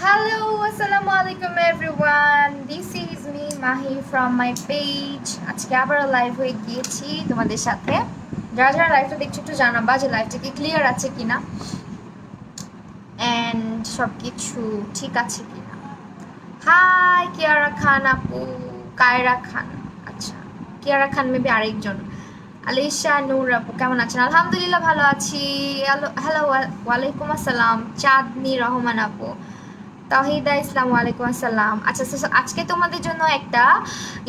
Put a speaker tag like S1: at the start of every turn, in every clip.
S1: Hello, assalamu alaikum everyone. This is me Mahi from my page. আজকে আবার live হয়ে গিয়েছি তোমাদের সাথে। যারা যারা লাইভটা দেখছো একটু জানাবা যে লাইভটা কি ক্লিয়ার আছে কিনা এন্ড সবকিছু ঠিক আছে কিনা। হাই কিয়ারা খান আপু, কায়রা খান, আচ্ছা কিয়ারা খান মেবি আরেকজন। আলিশা নূর আপু কেমন আছেন? আলহামদুলিল্লাহ ভালো আছি। হ্যালো হ্যালো, ওয়ালাইকুম আসসালাম। চাঁদনি রহমান আপু, তাহিদা ইসলাম, ওয়ালাইকুম আসসালাম। আচ্ছা আজকে তোমাদের জন্য একটা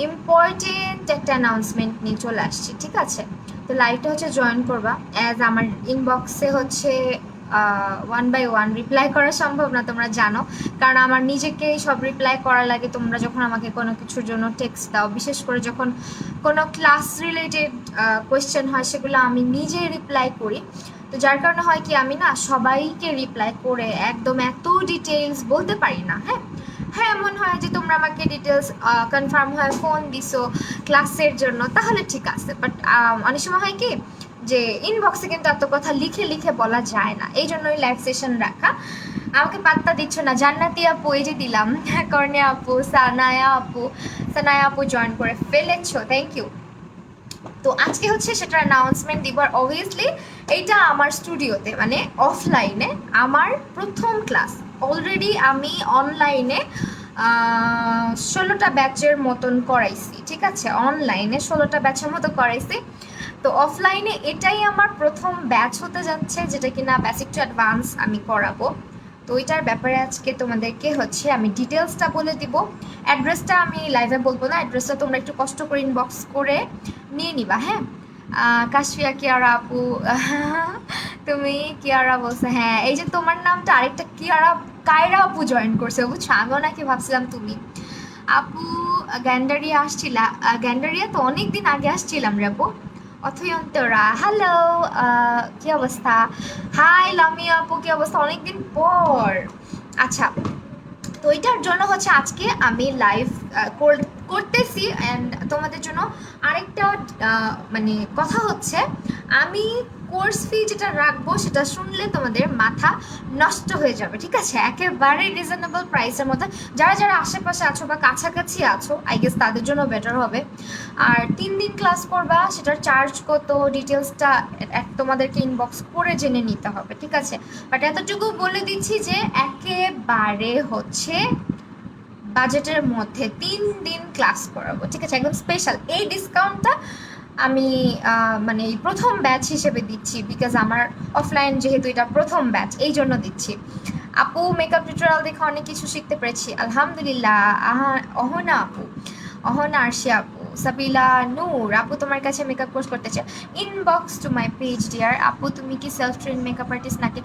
S1: ইম্পর্টেন্ট একটা অ্যানাউন্সমেন্ট নিয়ে চলে আসছি, ঠিক আছে? তো লাইভটা হচ্ছে জয়েন করবা। অ্যাজ আমার ইনবক্সে হচ্ছে ওয়ান বাই ওয়ান রিপ্লাই করা সম্ভব না, তোমরা জানো, কারণ আমার নিজেকেই সব রিপ্লাই করা লাগে। তোমরা যখন আমাকে কোনো কিছুর জন্য টেক্সট দাও, বিশেষ করে যখন কোনো ক্লাস রিলেটেড কোয়েশ্চেন হয়, সেগুলো আমি নিজেই রিপ্লাই করি। তো যার কারণে হয় কি, আমি না সবাইকে রিপ্লাই করে একদম এত ডিটেলস বলতে পারি না। হ্যাঁ হ্যাঁ, এমন হয় যে তোমরা আমাকে ডিটেলস কনফার্ম হয় ফোন দিছো ক্লাসের জন্য, তাহলে ঠিক আছে। বাট অনেক সময় হয় কি যে ইনবক্সে কিন্তু এত কথা লিখে লিখে বলা যায় না, এই জন্যই লাইভ সেশন রাখা। আমাকে পাত্তা দিচ্ছ না। জান্নাতি আপু এই যে দিলাম, কর্ণে আপু, সানায়া আপু জয়েন করে ফেলেছো, থ্যাংক ইউ। তো আজকে হচ্ছে সেটার অ্যানাউন্সমেন্ট দিব। আর অবভিয়াসলি এইটা আমার স্টুডিওতে, মানে অফলাইনে আমার প্রথম ক্লাস। অলরেডি আমি অনলাইনে 16টা ব্যাচের মতন করাইছি, ঠিক আছে? অনলাইনে 16টা ব্যাচের মতো করাইছি। তো অফলাইনে এটাই আমার প্রথম ব্যাচ হতে যাচ্ছে, যেটা কিনা বেসিক টু অ্যাডভান্স আমি করাবো। তো ওইটার ব্যাপারে আজকে তোমাদেরকে হচ্ছে আমি ডিটেলসটা বলে দিব। অ্যাড্রেসটা আমি লাইভে বলবো না, অ্যাড্রেসটা তোমরা একটু কষ্ট করে ইনবক্স করে নিয়ে নিবা। হ্যাঁ, কাশফিয়া কিয়ারা আপু, তুমি কিয়ারা বলছো, হ্যাঁ এই যে তোমার নামটা আরেকটা কিয়ারা, কায়রা আপু জয়েন করছে, বুঝছো? আমিও নাকি ভাবছিলাম তুমি আপু। গ্যান্ডারিয়া আসছিলা? গ্যান্ডারিয়া তো অনেক দিন আগে আসছিলাম রে আপু। অথয়ন্তরা, হ্যালো, কি অবস্থা? হাই লামিয়া আপু, কি অবস্থা? অনেকদিন পর। আচ্ছা, তো এটার জন্য হচ্ছে আজকে আমি লাইভ করতেছি। অ্যান্ড তোমাদের জন্য আরেকটা মানে কথা হচ্ছে, আমি কোর্স ফি যেটা রাখবো সেটা শুনলে তোমাদের মাথা নষ্ট হয়ে যাবে, ঠিক আছে? একেবারে রিজনেবল প্রাইসের মধ্যে। যারা যারা আশেপাশে আছো বা কাছাকাছি আছো, আই গেস তাদের জন্য বেটার হবে। আর 3 দিন ক্লাস করবা, সেটার চার্জ কত, ডিটেলসটা তোমাদেরকে ইনবক্স করে জেনে নিতে হবে, ঠিক আছে? বাট এতটুকু বলে দিচ্ছি যে একেবারে হচ্ছে বাজেটের মধ্যে 3 দিন ক্লাস করাবো, ঠিক আছে? একদম স্পেশাল এই ডিসকাউন্টটা আমি মানে প্রথম ব্যাচ হিসেবে দিচ্ছি, বিকজ আমার অফলাইন যেহেতু এটা প্রথম ব্যাচ, এই জন্য দিচ্ছি। আপু মেকআপ টিউটোরিয়াল দেখে অনেক কিছু শিখতে পেরেছি, আলহামদুলিল্লাহ। অহনা আপু, অহনা আরশি আপু, সাবিলা নূর আপু তোমার কাছে মেকআপ কোর্স করতে চাই, inbox to my page dear. আপু তুমি কি সেলফ ট্রেন মেকআপ আর্টিস্ট নাকি?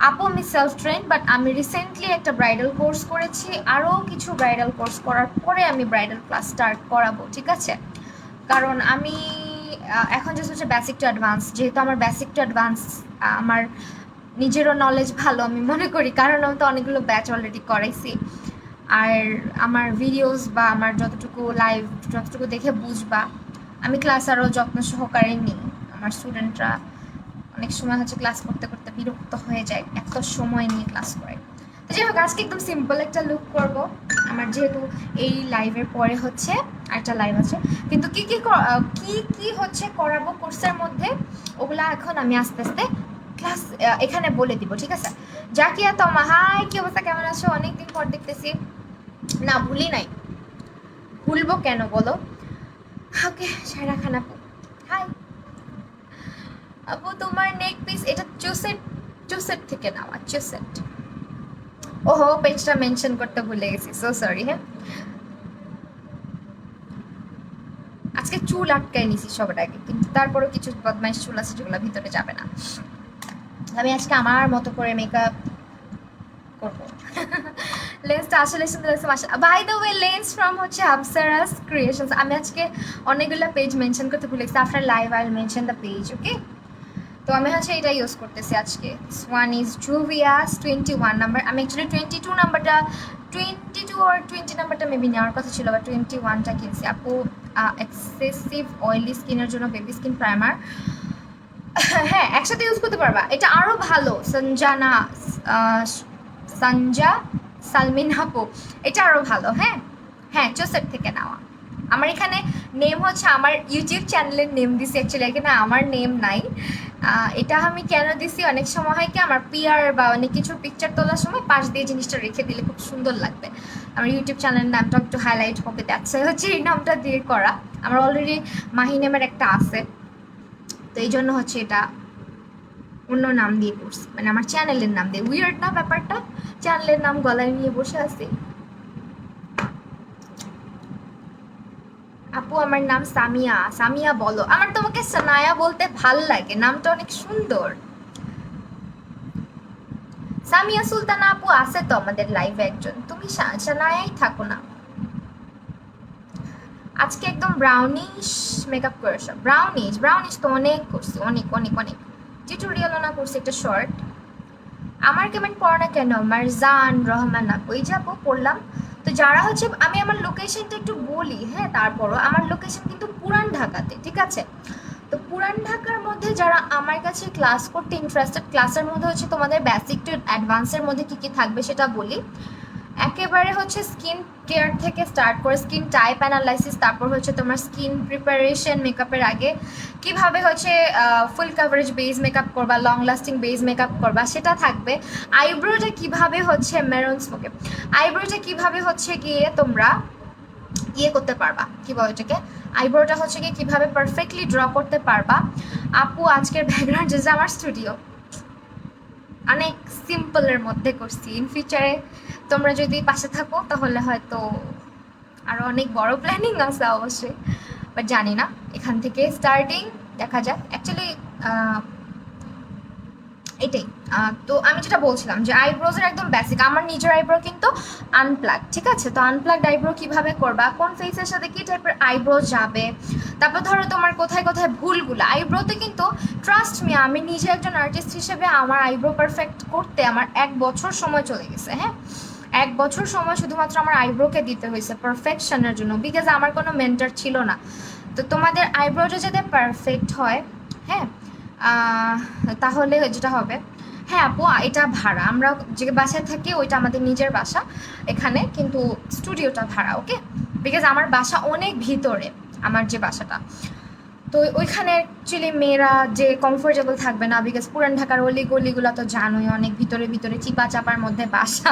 S1: আপু আমি সেলফ ট্রেন, বাট আমি রিসেন্টলি একটা ব্রাইডাল কোর্স করেছি। আরও কিছু ব্রাইডাল কোর্স করার পরে আমি ব্রাইডাল ক্লাস স্টার্ট করাবো, ঠিক আছে? কারণ আমি এখন জাস্ট হচ্ছে বেসিক টু অ্যাডভান্স, যেহেতু আমার বেসিক টু অ্যাডভান্স আমার নিজেরও নলেজ ভালো আমি মনে করি, কারণ আমি তো অনেকগুলো ব্যাচ অলরেডি করাইছি। আর আমার ভিডিওস বা আমার যতটুকু লাইভ যতটুকু দেখে বুঝবা, আমি ক্লাস আরও যত্ন সহকারে নিই। আমার স্টুডেন্টরা অনেক সময় হচ্ছে ক্লাস করতে করতে বিরক্ত হয়ে যায়, এত সময় নিয়ে ক্লাস করে। তো যাই হোক, আজকে একদম সিম্পল একটা লুক করব। আমার যেহেতু এই লাইভের পরে হচ্ছে একটা লাইভ আছে, কিন্তু কি কি কি কি হচ্ছে করাবো কোর্সের মধ্যে, ওগুলা এখন আমি আস্তে আস্তে ক্লাস এখানে বলে দিব, ঠিক আছে? জাকিয়া তমা, হাই কি অবস্থা, কেমন আছো? অনেকদিন পর দেখতেছি। না ভুলি নাই, ভুলবো কেন বলো? ওকে, সায়রা খান আপু, হাই আপু। তোমার নেক পিস এটা চুসেট, চুসেট থেকে নেওয়া, চুসেট। ওহো, পেজটা মেনশন করতে ভুলে গেছি, সো সরি। হ্যাঁ, আজকে চুল আটকায় নিছি সবটাকে, কিন্তু তারপরেও কিছু বদমাইশ চুল আছে যেগুলো ভিতরে যাবে না। আমি আজকে আমার মতো করে মেকআপ করবো। লেন্সটা আসলে সুন্দর লাগছে মাশা। By the way, lens from হচ্ছে আবসারাস ক্রিয়েশনস। আমি আজকে অনেকগুলো পেজ মেনশন করতে ভুলে গেছি। After live I will mention the page, okay? তো আমি হচ্ছে এটা ইউজ করতেছি আজকে। One is Juvia's 21 number. আমি অ্যাকচুয়ালি 22 নাম্বারটা, 22 আর 20 নাম্বারটা মেবি নেওয়ার কথা ছিল, বা 21টা কিনছি। আপু এক্সেসিভ অয়েলি স্কিনের জন্য বেবি স্কিন প্রাইমার, হ্যাঁ একসাথে ইউজ করতে পারবা, এটা আরও ভালো। সঞ্জা সালমিন আপু, এটা আরও ভালো। হ্যাঁ হ্যাঁ, চোসেট থেকে নেওয়া। আমার এখানে নেম হচ্ছে, আমার ইউটিউব চ্যানেলের নেম দিছি অ্যাকচুয়ালি, এখানে আমার নেম নাই। এটা আমি কেন দিছি, অনেক সময় হয় কি আমার পিআর বা অনেক কিছুর পিকচার তোলার সময় পাশ দিয়ে জিনিসটা রেখে দিলে খুব সুন্দর লাগবে, আমার ইউটিউব চ্যানেলের নামটা একটু হাইলাইট হবে, দ্যাটস হচ্ছে এই নামটা দিয়ে করা। আমার অলরেডি মাহি নামের একটা আছে, তো এই জন্য হচ্ছে এটা অন্য নাম দিয়ে করছি, মানে আমার চ্যানেলের নাম দিয়ে। উইয়ার্ড না ব্যাপারটা, চ্যানেলের নাম গলায় নিয়ে বসে আছি। আপু আমার নাম সামিয়া। সামিয়া বলো, আমার তোমাকে সানায়া বলতে ভাল লাগে, নামটা অনেক সুন্দর। সামিয়া সুলতানা আপু আছে তো আমাদের লাইভে একজন, তুমি সানায়াই থাকো না। আজকে একদম ব্রাউনিশ মেকআপ করেছো? ব্রাউনিশ ব্রাউনিশ তো অনেক করছি, অনেক অনেক অনেক। টিউটোরিয়ালও না করছি একটা শর্ট। আমার কমেন্ট পড়ো না কেন? মারজান রহমান আপু, এই যাবো পড়লাম। তো যারা হচ্ছে, আমি আমার লোকেশনটা একটু বলি, হ্যাঁ তারপরও আমার লোকেশন কিন্তু পুরান ঢাকাতে, ঠিক আছে? তো পুরান ঢাকার মধ্যে যারা আমার কাছে ক্লাস করতে ইন্টারেস্টেড, ক্লাসের মধ্যে হচ্ছে তোমাদের বেসিক টু অ্যাডভান্সের মধ্যে কী কী থাকবে সেটা বলি। একেবারে হচ্ছে স্কিন কেয়ার থেকে স্টার্ট করে স্কিন টাইপ অ্যানালাইসিস, তারপর হচ্ছে তোমার স্কিন প্রিপারেশন মেকআপের আগে কিভাবে হচ্ছে ফুল কাভারেজ বেস মেকআপ করবা, লং লাস্টিং বেস মেকআপ করবা সেটা থাকবে। আইব্রোটা কিভাবে হচ্ছে মেরুন স্মোকে, আইব্রোটা কিভাবে হচ্ছে গিয়ে তোমরা ইয়ে করতে পারবা, কি বলে এটাকে, আইব্রোটা হচ্ছে গিয়ে কীভাবে পারফেক্টলি ড্র করতে পারবা। আপু আজকের ব্যাকগ্রাউন্ড যে আমার স্টুডিও অনেক সিম্পলের মধ্যে করছি, ইন ফিউচারে তোমরা যদি পাশে থাকো তাহলে হয়তো আরও অনেক বড় প্ল্যানিং আছে অবশ্যই, বাট জানি না, এখান থেকে স্টার্টিং দেখা যাক। অ্যাকচুয়ালি এটাই। তো আমি যেটা বলছিলাম যে আইব্রোজের একদম বেসিক, আমার নিজের আইব্রো কিন্তু আনপ্লাগ, ঠিক আছে? তো আনপ্লাগড আইব্রো কীভাবে করবা, কোন ফেসের সাথে কী টাইপের আইব্রো যাবে, তারপর ধরো তোমার কোথায় কোথায় ভুলগুলো আইব্রোতে, কিন্তু ট্রাস্ট মি আমি নিজে একজন আর্টিস্ট হিসেবে আমার আইব্রো পারফেক্ট করতে আমার 1 বছর সময় চলে গেছে। হ্যাঁ, 1 বছর সময় শুধুমাত্র আমার আইব্রোকে দিতে হয়েছে পারফেকশনের জন্য, বিকজ আমার কোনো মেন্টর ছিল না। তো তোমাদের আইব্রোটা যাতে পারফেক্ট হয়, হ্যাঁ, তাহলে যেটা হবে, হ্যাঁ আপু এটা ভাড়া, আমরা যে বাসায় থাকি ওইটা আমাদের নিজের বাসা, এখানে কিন্তু স্টুডিওটা ভাড়া, ওকে? বিকজ আমার বাসা অনেক ভিতরে, আমার যে বাসাটা, তো ওইখানে অ্যাকচুয়ালি মেয়েরা যে কমফোর্টেবল থাকবে না, বিকজ পুরান ঢাকার অলি গলিগুলো তো জানোই, অনেক ভিতরে ভিতরে চিপা চাপার মধ্যে বাসা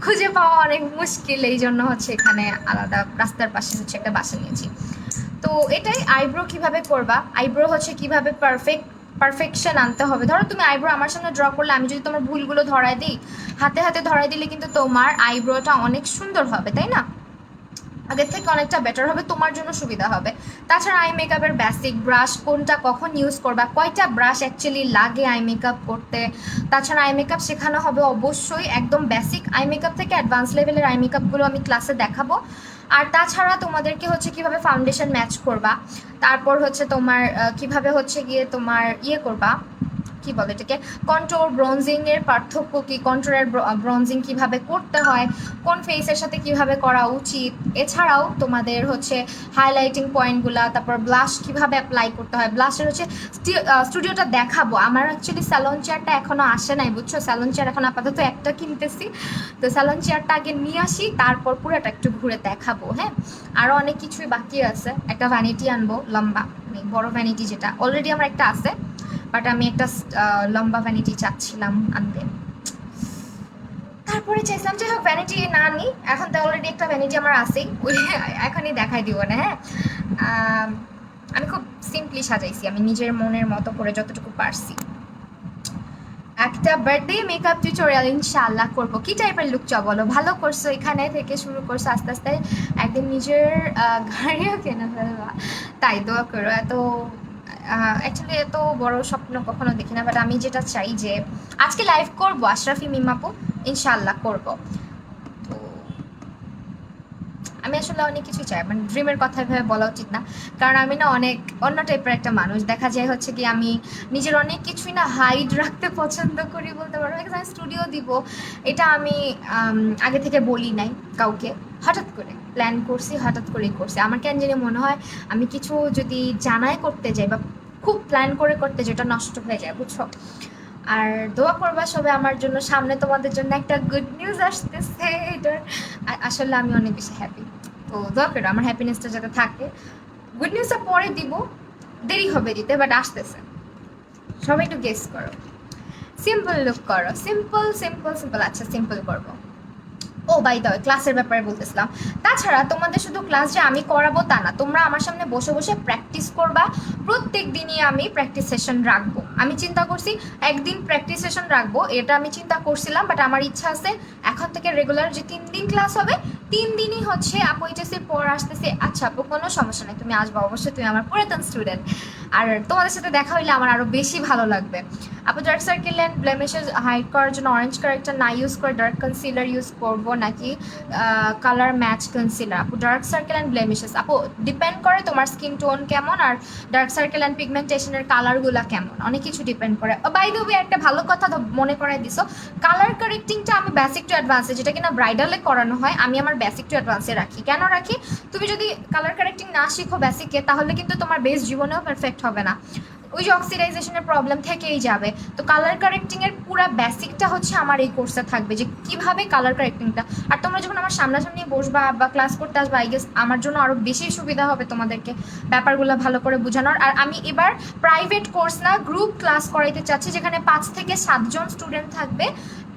S1: খুঁজে পাওয়া অনেক মুশকিল, এই জন্য হচ্ছে এখানে আলাদা রাস্তার পাশে হচ্ছে একটা বাসা নিয়েছি। তো এটাই, আইব্রো কিভাবে করবা, আইব্রো হচ্ছে কিভাবে পারফেকশন আনতে হবে। ধরো তুমি আইব্রো আমার সামনে ড্র করলে, আমি যদি তোমার ভুলগুলো ধরাই দিই, হাতে হাতে ধরাই দিলে কিন্তু তোমার আইব্রোটা অনেক সুন্দর হবে, তাই না? আগের থেকে অনেকটা বেটার হবে, তোমার জন্য সুবিধা হবে। তাছাড়া আই মেকআপের বেসিক ব্রাশ কোনটা কখন ইউজ করবা, কয়টা ব্রাশ অ্যাকচুয়ালি লাগে আই মেকআপ করতে, তাছাড়া আই মেকআপ শেখানো হবে অবশ্যই, একদম বেসিক আই মেকআপ থেকে অ্যাডভান্স লেভেলের আই মেকআপগুলো আমি ক্লাসে দেখাবো। আর তাছাড়া তোমাদেরকে হচ্ছে কিভাবে ফাউন্ডেশন ম্যাচ করবা, তারপর হচ্ছে তোমার কিভাবে হচ্ছে গিয়ে তোমার ইয়ে করবা, কি বলে এটাকে, কন্ট্রোল ব্রোনজিং এর পার্থক্য কি, কন্ট্রোল আর ব্রোনজিং কিভাবে করতে হয়, কোন ফেসের সাথে কিভাবে করা উচিত, এছাড়াও তোমাদের হচ্ছে হাইলাইটিং পয়েন্টগুলা, তারপর ব্লাশ কিভাবে অ্যাপ্লাই করতে হয়, ব্লাশের হচ্ছে স্টুডিওটা দেখাবো। আমার অ্যাকচুয়ালি স্যালন চেয়ারটা এখনো আসে নাই, বুঝছো? স্যালন চেয়ার এখন আপাতত একটা কিনতেছি, তো স্যালন চেয়ারটা আগে নিয়ে আসি, তারপর পুরোটা একটু ঘুরে দেখাবো। হ্যাঁ, আরও অনেক কিছুই বাকি আছে, একটা ভ্যানিটি আনবো লম্বা, মানে বড় ভ্যানিটি, যেটা অলরেডি আমার একটা আছে, বাট আমি একটা লম্বা ভ্যানিটি চাচ্ছিলাম আনতে, তারপরে চাইছিলাম যে হোক ভ্যানিটি না আনি, এখন তো অলরেডি একটা ভ্যানিটি আমার আছেই, ওই এখনই দেখাই দিব না। হ্যাঁ, আমি খুব সিম্পলি সাজাইছি, আমি নিজের মনের মতো করে যতটুকু পারছি। একটা বার্থডে মেকআপ টিউটোরিয়াল ইনশাআল্লাহ করবো। কি টাইপের লুক চাও বলো? ভালো করছো, এখানে থেকে শুরু করছো, আস্তে আস্তে একদিন নিজের গাড়িও কেনা ফেলবা, তাই দোয়া করো। অ্যাকচুয়ালি এত বড় স্বপ্ন কখনো দেখি না, বাট আমি যেটা চাই যে আজকে লাইভ করবো আশরাফি মিমাপু, ইনশাআল্লাহ করবো। তো আমি আসলে অনেক কিছু চাই, মানে ড্রিমের কথা এভাবে বলা উচিত না, কারণ আমি না অনেক অন্য টাইপের একটা মানুষ, দেখা যায় হচ্ছে কি আমি নিজের অনেক কিছুই না হাইড রাখতে পছন্দ করি বলতে পারবো। আমি স্টুডিও দিব, এটা আমি আগে থেকে বলি নাই কাউকে, হঠাৎ করে প্ল্যান করছি, হঠাৎ করেই করছি। আমার কেন জানি মনে হয় আমি কিছু যদি জানাই করতে যাই বা খুব প্ল্যান করে করতে, যেটা নষ্ট হয়ে যায়, বুঝছো? আর দোয়া করবা সবাই আমার জন্য, সামনে তোমাদের জন্য একটা গুড নিউজ আসতেছে। এটার আসলে আমি অনেক বেশি হ্যাপি, তো দোয়া করো আমার হ্যাপিনেসটা যাতে থাকে। গুড নিউজটা পরে দিব, দেরি হবে দিতে, বাট আসতেছে। সবাই একটু গেস করো, সিম্পল লুক করো, সিম্পল সিম্পল সিম্পল। আচ্ছা সিম্পল করবো। ও বাই দ্য ওয়ে, ক্লাসের ব্যাপারে বলতেছিলাম। তাছাড়া তোমাদের শুধু ক্লাস যে আমি করাবো তা না, তোমরা আমার সামনে বসে বসে প্র্যাকটিস করবা। প্রত্যেক দিনই আমি প্র্যাকটিস সেশন রাখবো। আমি চিন্তা করছি একদিন প্র্যাকটিস সেশন রাখবো, এটা আমি চিন্তা করছিলাম, বাট আমার ইচ্ছা আছে এখন থেকে রেগুলার যে 3 দিন ক্লাস হবে, 3 দিনই হচ্ছে আপু এইচএসির পর আসতেছে। আচ্ছা আপু কোনো সমস্যা নেই, তুমি আসবা অবশ্যই, তুমি আমার পুরাতন স্টুডেন্ট, আর তোমাদের সাথে দেখা হইলে আমার আরও বেশি ভালো লাগবে। আপু dark circle and blemishes hide করার জন্য অরেঞ্জ কারেক্টার না ইউজ করে ডার্ক কনসিলার ইউজ করবো নাকি কালার ম্যাচ কনসিলার? আপু ডার্ক সার্কেল অ্যান্ড ব্লেমিশেস আপু ডিপেন্ড করে তোমার স্কিন টোন কেমন, আর ডার্ক সার্কেল অ্যান্ড পিগমেন্টেশনের কালারগুলো কেমন, অনেক কিছু ডিপেন্ড করে। বাই দ্য ওয়ে একটা ভালো কথা মনে করাই দিছো, কালার কারেক্টিংটা আমি বেসিক টু অ্যাডভান্সে, যেটা কিনা ব্রাইডালে করানো হয়, আমি আমার বেসিক টু অ্যাডভান্সে রাখি। কেন রাখি? তুমি যদি কালার কারেক্টিং না শিখো বেসিকে, তাহলে কিন্তু তোমার বেস জীবনেও পারফেক্ট হবে না, ওই যে অক্সিডাইজেশনের প্রবলেম থেকেই যাবে। তো কালার কারেক্টিংয়ের পুরো বেসিকটা হচ্ছে আমার এই কোর্সে থাকবে, যে কীভাবে কালার কারেক্টিংটা। আর তোমরা যখন আমার সামনাসামনি বসবা বা ক্লাস করতে আসবা, আই গেস আমার জন্য আরও বেশি সুবিধা হবে তোমাদেরকে ব্যাপারগুলো ভালো করে বোঝানোর। আর আমি এবার প্রাইভেট কোর্স না, গ্রুপ ক্লাস করাইতে চাচ্ছি, যেখানে 5 থেকে 7 জন স্টুডেন্ট থাকবে।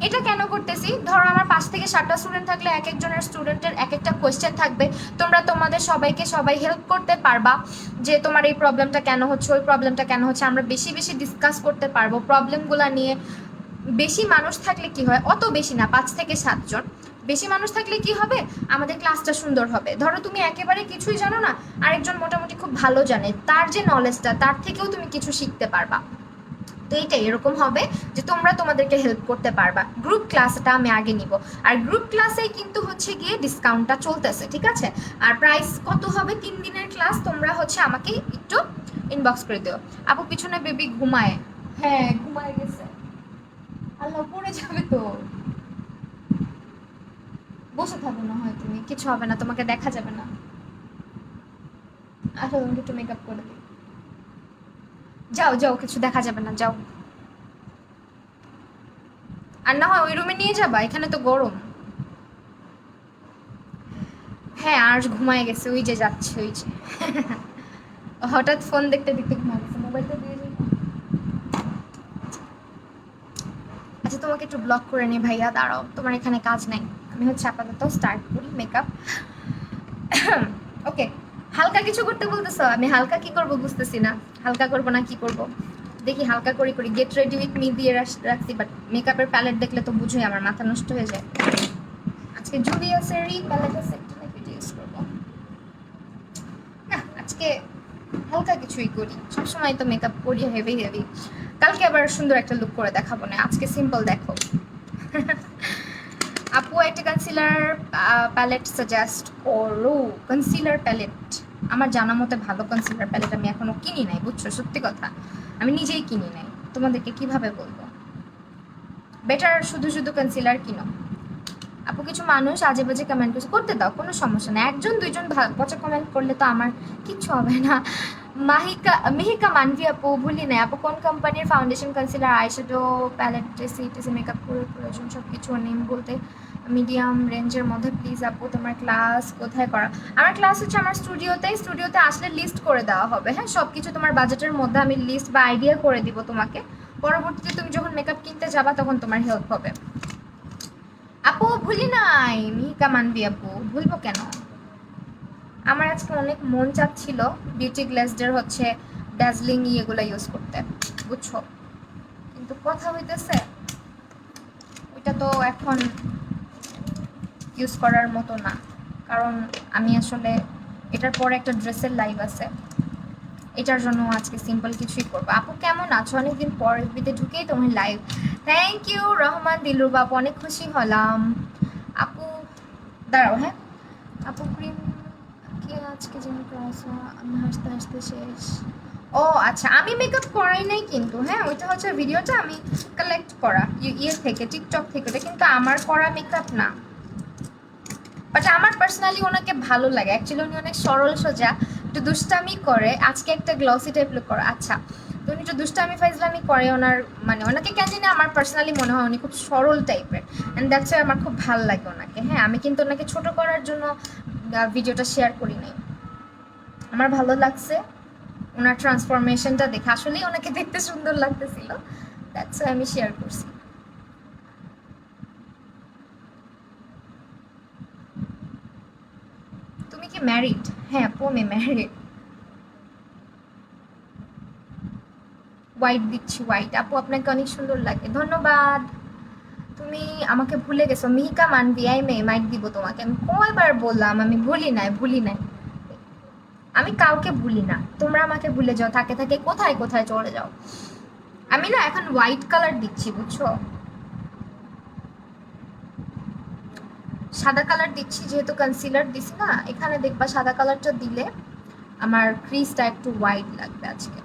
S1: এটা কেন করতেছি, ধরো আমার 5 থেকে 7টা স্টুডেন্ট থাকলে এক একজনের স্টুডেন্টের এক একটা কোয়েশ্চেন থাকবে, তোমরা তোমাদের সবাই হেল্প করতে পারবা, যে তোমার এই প্রবলেমটা কেন হচ্ছে, ওই প্রবলেমটা কেন হচ্ছে, আমরা বেশি বেশি ডিসকাস করতে পারবো প্রবলেমগুলো নিয়ে। বেশি মানুষ থাকলে কি হয়, অত বেশি না, 5 থেকে 7 জন, বেশি মানুষ থাকলে কি হবে, আমাদের ক্লাসটা সুন্দর হবে। ধরো তুমি একেবারে কিছুই জানো না, আরেকজন মোটামুটি খুব ভালো জানে, তার যে নলেজটা, তার থেকেও তুমি কিছু শিখতে পারবা। তো এইটাই এরকম হবে যে তোমরা তোমাদেরকে হেল্প করতে পারবা। গ্রুপ ক্লাসটা আমি আগে নিব, আর গ্রুপ ক্লাসেই কিন্তু হচ্ছে গিয়ে ডিসকাউন্টটা চলতেছে, ঠিক আছে? আর প্রাইস কত হবে 3 দিনের ক্লাস, তোমরা হচ্ছে আমাকে একটু ইনবক্স করে দিও। আপু পিছনে বেবি ঘুমায়, হ্যাঁ ঘুমায় গেছে, আল্লাহ পড়ে যাবে তো, বসে থাকো না হয়, তুমি কিছু হবে না, তোমাকে দেখা যাবে না। আসলে তোমাকে একটু মেকআপ করে দিই, যাও যাও, কিছু দেখা যাবে না, যাও। আর না হয় ওই রুমে নিয়ে যাবা, এখানে তো গরম। হ্যাঁ আর ঘুমায় গেছে, ওই যে যাচ্ছে, ওই যে হঠাৎ ফোন দেখতে দেখতে ঘুমায় গেছে, মোবাইলটা দিয়ে যাই। আচ্ছা তোমাকে একটু ব্লক করে নি ভাইয়া, দাঁড়াও, তোমার এখানে কাজ নাই, আমি হচ্ছে আপাতত স্টার্ট করি মেকআপ। ওকে, হালকা কিছু করতে বলতেছো, আমি হালকা কি করব বুঝতেছি না, হালকা করব না কি করব, দেখি হালকা করি গেট রেডি উইথ মি দিয়ে রাখছি, বাট মেকআপের প্যালেট দেখলে তো বুঝোই আমার মাথা নষ্ট হয়ে যায়। আজকে জুলিয়াসেরই প্যালেট আছে, ইউজ করবো না, আজকে হালকা কিছুই করি, সবসময় তো মেকআপ করি হেভি হেভি, কালকে আবার সুন্দর একটা লুক করে দেখাবো না, আজকে সিম্পল দেখো। আপু একটা কনসিলার প্যালেট সাজেস্ট করো, কনসিলার প্যালেট আমার জানা মতে ভালো কনসিলার প্যালেট আমি এখনো কিনি নাই, বুঝছো, সত্যি কথা আমি নিজেই কিনি নাই, তোমাদেরকে কিভাবে বলবো। বেটার শুধু শুধু কনসিলার কিনো। আপু কিছু মানুষ আজে বাজে কমেন্ট করতে দাও, কোনো সমস্যা না, 1-2 জন পচা কমেন্ট করলে তো আমার কিচ্ছু হবে না। মিহিকা মানভি আপু ভুলি নাই, আপু কোন কোম্পানির ফাউন্ডেশন কনসিলার আইশ্যাডো প্যালেট টিসি মেকআপ করে প্রয়োজন, সব কিছু নেম বলতে মিডিয়াম রেঞ্জের মধ্যে প্লিজ। আপু তোমার ক্লাস কোথায় করা? আমার ক্লাস হচ্ছে আমার স্টুডিওতে আসলে লিস্ট করে দেওয়া হবে, হ্যাঁ সব কিছু তোমার বাজেটের মধ্যে আমি লিস্ট বা আইডিয়া করে দিব তোমাকে, পরবর্তীতে তুমি যখন মেকআপ কিনতে যাবা তখন তোমার হেল্প হবে। আপু ভুলি নাই, মিহিকা মানবি আপু, ভুলবো কেন? আমার আজকে অনেক মন চাচ্ছিল বিউটি গ্লেজডের হচ্ছে ড্যাজলিং ইয়েগুলো ইউজ করতে, বুঝছো, কিন্তু কথা হইতেছে ওইটা তো এখন ইউজ করার মতো না, কারণ আমি আসলে এটার পরে একটা ড্রেসের লাইভ আছে, এটার জন্য আজকে সিম্পল কিছুই করবো। আপু কেমন আছো, অনেকদিন পর এফবিতে ঢুকেই তোমার লাইভ, থ্যাংক ইউ রহমান দিলুর বাপু, অনেক খুশি হলাম। আপু দাঁড়াও, হ্যাঁ আপু ক্রিম কি আজকে যেন ক্লাস, আমি হাসতে হাসতে শেষ। ও আচ্ছা আমি মেকআপ করাই নাই কিন্তু, হ্যাঁ ওইটা হচ্ছে ভিডিওটা আমি কালেক্ট করা ইয়ে থেকে, টিকটক থেকে, ওটা কিন্তু আমার করা মেকআপ না, বাট আমার পার্সোনালি ওনাকে ভালো লাগে, অ্যাকচুয়ালি উনি অনেক সরল সোজা, একটু দুষ্টামি করে, আজকে একটা গ্লসি টাইপ লুক করে। আচ্ছা তো উনি একটু দুষ্টামি ফাইজলামি করে ওনার, মানে ওনাকে কেন জানি আমার পার্সোনালি মনে হয় উনি খুব সরল টাইপের, অ্যান্ড দ্যাটস ওয়াই আমার খুব ভালো লাগে ওনাকে। হ্যাঁ, আমি কিন্তু ওনাকে ছোট করার জন্য ভিডিওটা শেয়ার করি নাই, আমার ভালো লাগছে ওনার ট্রান্সফরমেশনটা দেখে, আসলেই ওনাকে দেখতে সুন্দর লাগতেছিল, দ্যাটস ওয়াই আমি শেয়ার করছি। তুমি কি ম্যারিড? হ্যাঁ আপু আমি ম্যারিড। হোয়াইট দিচ্ছি, হোয়াইট আপু আপনাকে অনেক সুন্দর লাগে, ধন্যবাদ। তুমি আমাকে ভুলে গেছো, মিহিকা মানবি, আই মেয়ে মাইক দিব তোমাকে, আমি কয়বার বললাম আমি ভুলি নাই, ভুলি নাই, আমি কাউকে ভুলি না, তোমরা আমাকে ভুলে যাও, থাকে থাকে কোথায় কোথায় চলে যাও। আমি না এখন হোয়াইট কালার দিচ্ছি বুঝছো, সাদা কালার দিচ্ছি যেহেতু কনসিলার দিছি না, এখানে দেখবা সাদা কালারটা দিলে আমার ক্রিজটা একটু হোয়াইট লাগবে আজকে,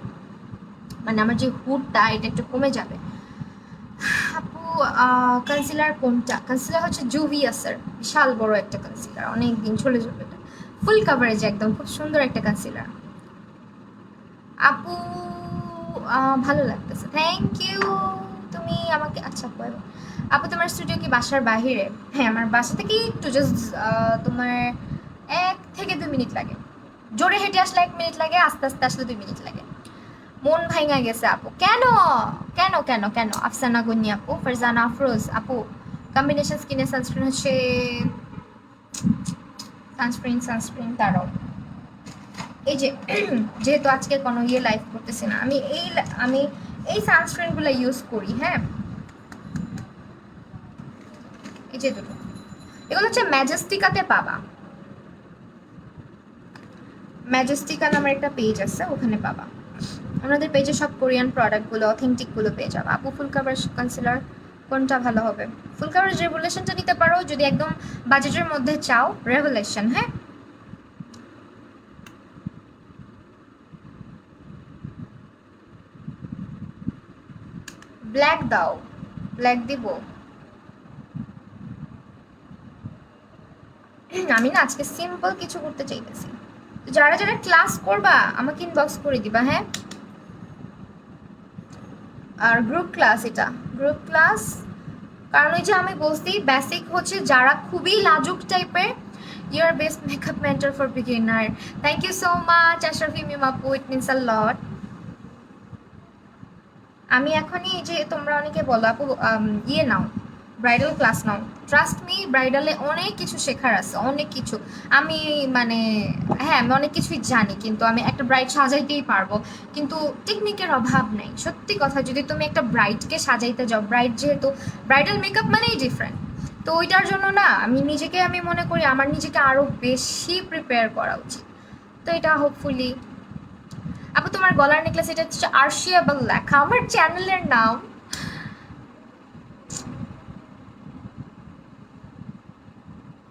S1: মানে আমার যে হুডটা এটা একটু কমে যাবে। আপু কনসিলার কোনটা? কনসিলার হচ্ছে জুভিয়াসের, বিশাল বড় একটা কনসিলার, অনেক দিন চলে যাবে, ফুল কাভারেজ একদম, খুব সুন্দর একটা কনসিলার। আপু ভালো লাগতেছে, থ্যাংক ইউ। তুমি আমাকে আচ্ছা বলো, আপু তোমার স্টুডিও কি বাসার বাহিরে? হ্যাঁ আমার বাসা থেকে একটু জাস্ট তোমার 1 থেকে 2 মিনিট লাগে, জোরে হেঁটে আসলে 1 মিনিট লাগে, আস্তে আস্তে আসলে 2 মিনিট লাগে। মন ভাঙা গেছে আপু, কেন কেন কেন কেন? আফসানা গনি আপু, ফারজানা আফরোজ আপু, কম্বিনেশন স্কিনের সানস্ক্রিন হচ্ছে সানস্ক্রিন তারাও, এই যে যেহেতু আজকে কোনো লাইভ করতেছি না, আমি এই সানস্ক্রিনগুলো ইউজ করি। হ্যাঁ এই যে দুটো, এগুলো হচ্ছে ম্যাজেস্টিকাতে পাবা, ম্যাজেস্টিকা নামের একটা পেজ আছে, ওখানে পাবা, ওনাদের পেজে সব কোরিয়ান প্রোডাক্টগুলো অথেন্টিকগুলো পেয়ে যাবে। আপু ফুল কাভারেজ কনসিলার কোনটা ভালো হবে? ফুল কাভারেজ রেভুলেশনটা নিতে পারো যদি একদম বাজেটের মধ্যে চাও, রেভুলেশন। হ্যাঁ ব্ল্যাক দাও, ব্ল্যাক দিব। আমি না আজকে সিম্পল কিছু করতে চাইতেছি, যারা যারা ক্লাস করবা আমাকে ইনবক্স করে দিবা। হ্যাঁ আর গ্রুপ ক্লাস, এটা গ্রুপ ক্লাস, কারণ ওই যে আমি বলছি বেসিক হচ্ছে যারা খুবই লাজুক টাইপের, your best makeup mentor for beginner, thank you so much Ashrafi Mim আপু, ইট মিনস আ লট। আমি এখনই যে তোমরা অনেকে বলো আপু নাও ব্রাইডাল ক্লাস নাও, ট্রাস্ট মি ব্রাইডালে অনেক কিছু শেখার আছে, অনেক কিছু। আমি মানে হ্যাঁ আমি অনেক কিছুই জানি, কিন্তু আমি একটা ব্রাইড সাজাইতেই পারবো, কিন্তু টেকনিকের অভাব নেই, সত্যি কথা। যদি তুমি একটা ব্রাইডকে সাজাইতে যাও, ব্রাইড যেহেতু ব্রাইডাল মেকআপ মানেই ডিফারেন্ট, তো ওইটার জন্য না আমি মনে করি আমার নিজেকে আরও বেশি প্রিপেয়ার করা উচিত। তো এটা হোপফুলি আপু তোমার গলার নেকলেস, এটা হচ্ছে আরশিয়াবল লেখা, আমার চ্যানেলের নাম।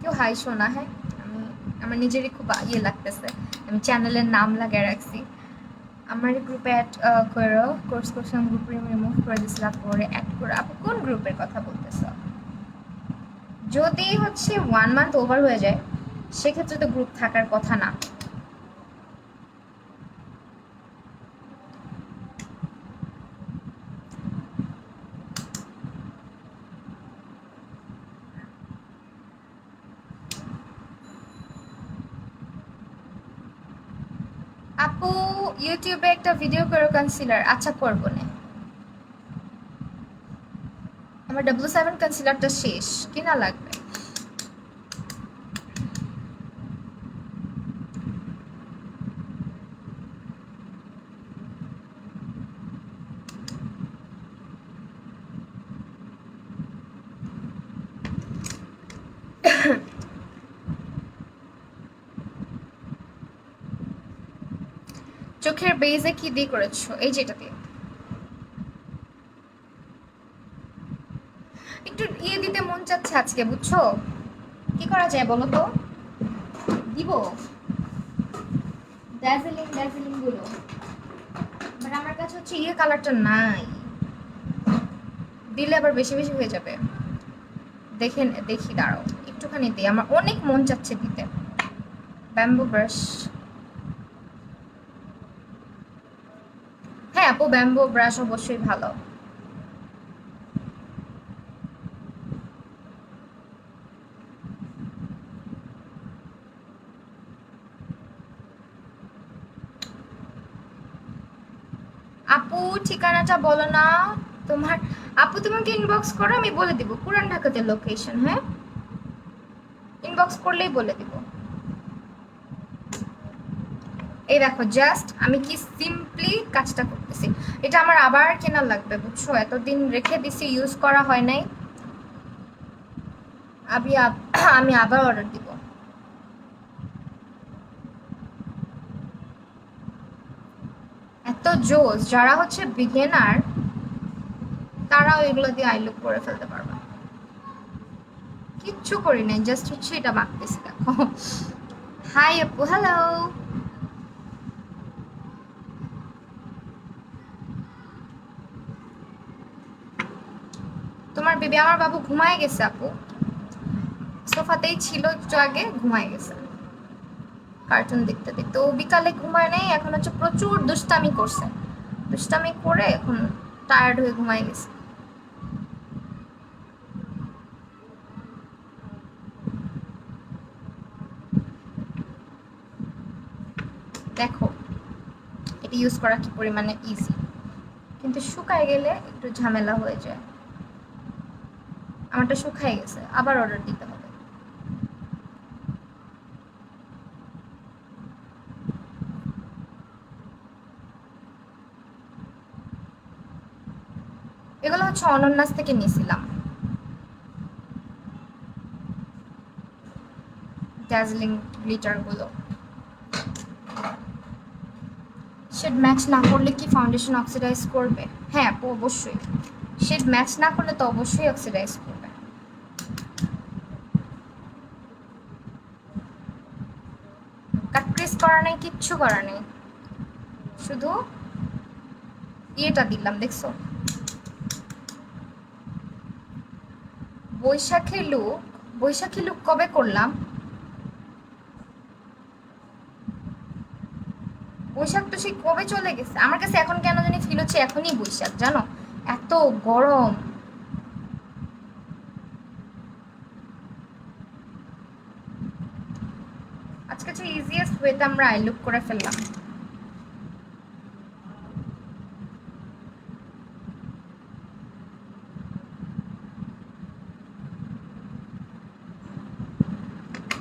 S1: কেউ হাই শোনা? হ্যাঁ আমি আমার নিজেরই খুব লাগতেছে, আমি চ্যানেলের নাম লাগিয়ে রাখছি। আমার গ্রুপে অ্যাড করো, কোর্স করছিলাম গ্রুপে রিমুভ করে দিছিলাম, পরে অ্যাড করো। আপু কোন গ্রুপের কথা বলতেছ? যদি হচ্ছে 1 মান্থ ওভার হয়ে যায় সেক্ষেত্রে তো গ্রুপ থাকার কথা না। আপু ইউটিউবে একটা ভিডিও করো কনসিলার, আচ্ছা করবো না, আমার W7 কনসিলারটা শেষ, কিনা লাগবে। চোখের বেজে কি দিয়ে করেছো? এই যেটা দিয়ে একটু দিতে মন চাচ্ছে আজকে, বুঝছো? কি করা যায় বলো তো? দিব ড্যাজেলিং গুলো, বাট আমার কাছে হচ্ছে কালারটা নাই, দিলে আবার বেশি বেশি হয়ে যাবে। দেখি দাঁড়াও একটুখানি দিই, আমার অনেক মন চাচ্ছে দিতে। ব্যাম্বু ব্রাশ, হ্যাঁ আপু ব্যাম্বো ব্রাশ অবশ্যই ভালো। আপু ঠিকানাটা বলো না তোমার। আপু তোমাকে ইনবক্স করো, আমি বলে দিব পুরান ঢাকাতে লোকেশন। হ্যাঁ, ইনবক্স করলেই বলে দিব। এই দেখো জাস্ট আমি কি সিম্পলি কাজটা করতেছি। এটা আমার আবার কেনা লাগবে বুঝছো, এতদিন রেখে দিছি, ইউজ করা হয় নাই। আমি আবার অর্ডার দিব। এত জোস যারা হচ্ছে বিগিনার, তারাও এগুলো দিয়ে আই লুক করে ফেলতে পারবে। কিচ্ছু করি নাই, জাস্ট হচ্ছে এটা মাখতেছি দেখো। হাই আপু, হ্যালো। তোমার বেবি, আমার বাবু ঘুমায় গেছে আপু, সোফাতেই ছিল একটু আগে, ঘুমায় গেছে কার্টুন দেখতে দেখতে। ও বিকালে ঘুমায় নেই, এখন হচ্ছে প্রচুর দুষ্টামি করছে, দুষ্টামি করে এখন টায়ার্ড হয়ে ঘুমায় গেছে। দেখো এটা ইউজ করা কি পরিমাণে ইজি, কিন্তু শুকায় গেলে একটু ঝামেলা হয়ে যায়। আমারটা শুকায় গেছে, আবার অর্ডার দিতে হবে। এগুলো হচ্ছে অনন্যাস থেকে নিয়েছিলাম, ড্যাজলিং গ্লিটারগুলো। শেড ম্যাচ না করলে কি ফাউন্ডেশন অক্সিডাইজ করবে? হ্যাঁ আপু অবশ্যই, শেড ম্যাচ না করলে তো অবশ্যই অক্সিডাইজ করবে। কাট ক্রিস করা নেই, কিচ্ছু করা নেই, শুধু ইয়েটা দিলাম দেখছো। বৈশাখী লুক, বৈশাখী লুক কবে করলাম? বৈশাখ তো সেই কবে চলে গেছে, আমার কাছে এখন কেন জানি ফিল হচ্ছে এখনই বৈশাখ, জানো এত গরম। আজকে যে ইজিয়েস্ট ওয়েতে আমরা আই লুক করে ফেললাম।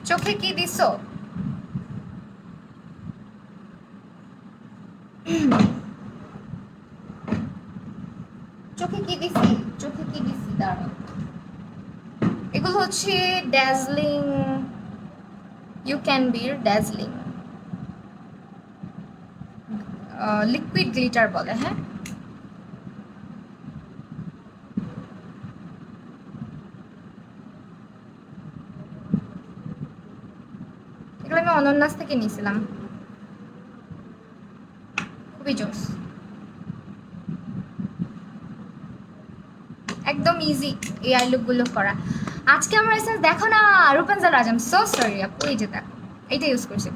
S1: চোখে কি দিছো? চোখে কি দিছি, চোখে কি দিছি দাঁড়াও। এগুলো হচ্ছে ড্যাজলিং, ইউ ক্যান বির ড্যাজলিং লিকুইড গ্লিটার বলে। হ্যাঁ, এগুলো আমি অনন্যাস থেকে নিয়েছিলাম, খুবই জোস, একদম ইজি এই আই লুকগুলো করা। আজকে আমার এসেন্স দেখো না, রূপাঞ্জল রাজ, আই এম সো সরি আপু, এই যে দেখো এইটা ইউজ করছি।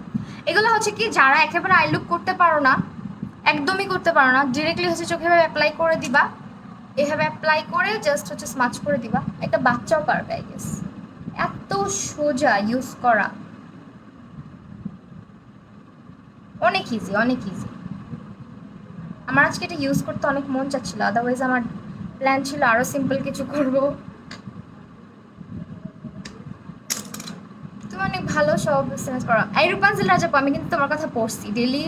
S1: এগুলো হচ্ছে কি যারা একেবারে আই লুক করতে পারো না, একদমই করতে পারো না, ডিরেক্টলি হচ্ছে চোখে এভাবে অ্যাপ্লাই করে দিবা, এভাবে অ্যাপ্লাই করে জাস্ট হচ্ছে স্মাচ করে দিবা, একটা বাচ্চাও পারবে আই গেস। এত সোজা ইউজ করা, অনেক ইজি, অনেক ইজি। আমার আজকে এটা ইউজ করতে অনেক মন চাচ্ছিল, আদারওয়াইজ আমার প্ল্যান ছিল আরো সিম্পল কিছু করব। তুমি অনেক ভালো সব এসএমএস করো। এই রূপাঞ্জল রাজাপু, আমি কিন্তু তোমার কথা পড়ছি, ডেলি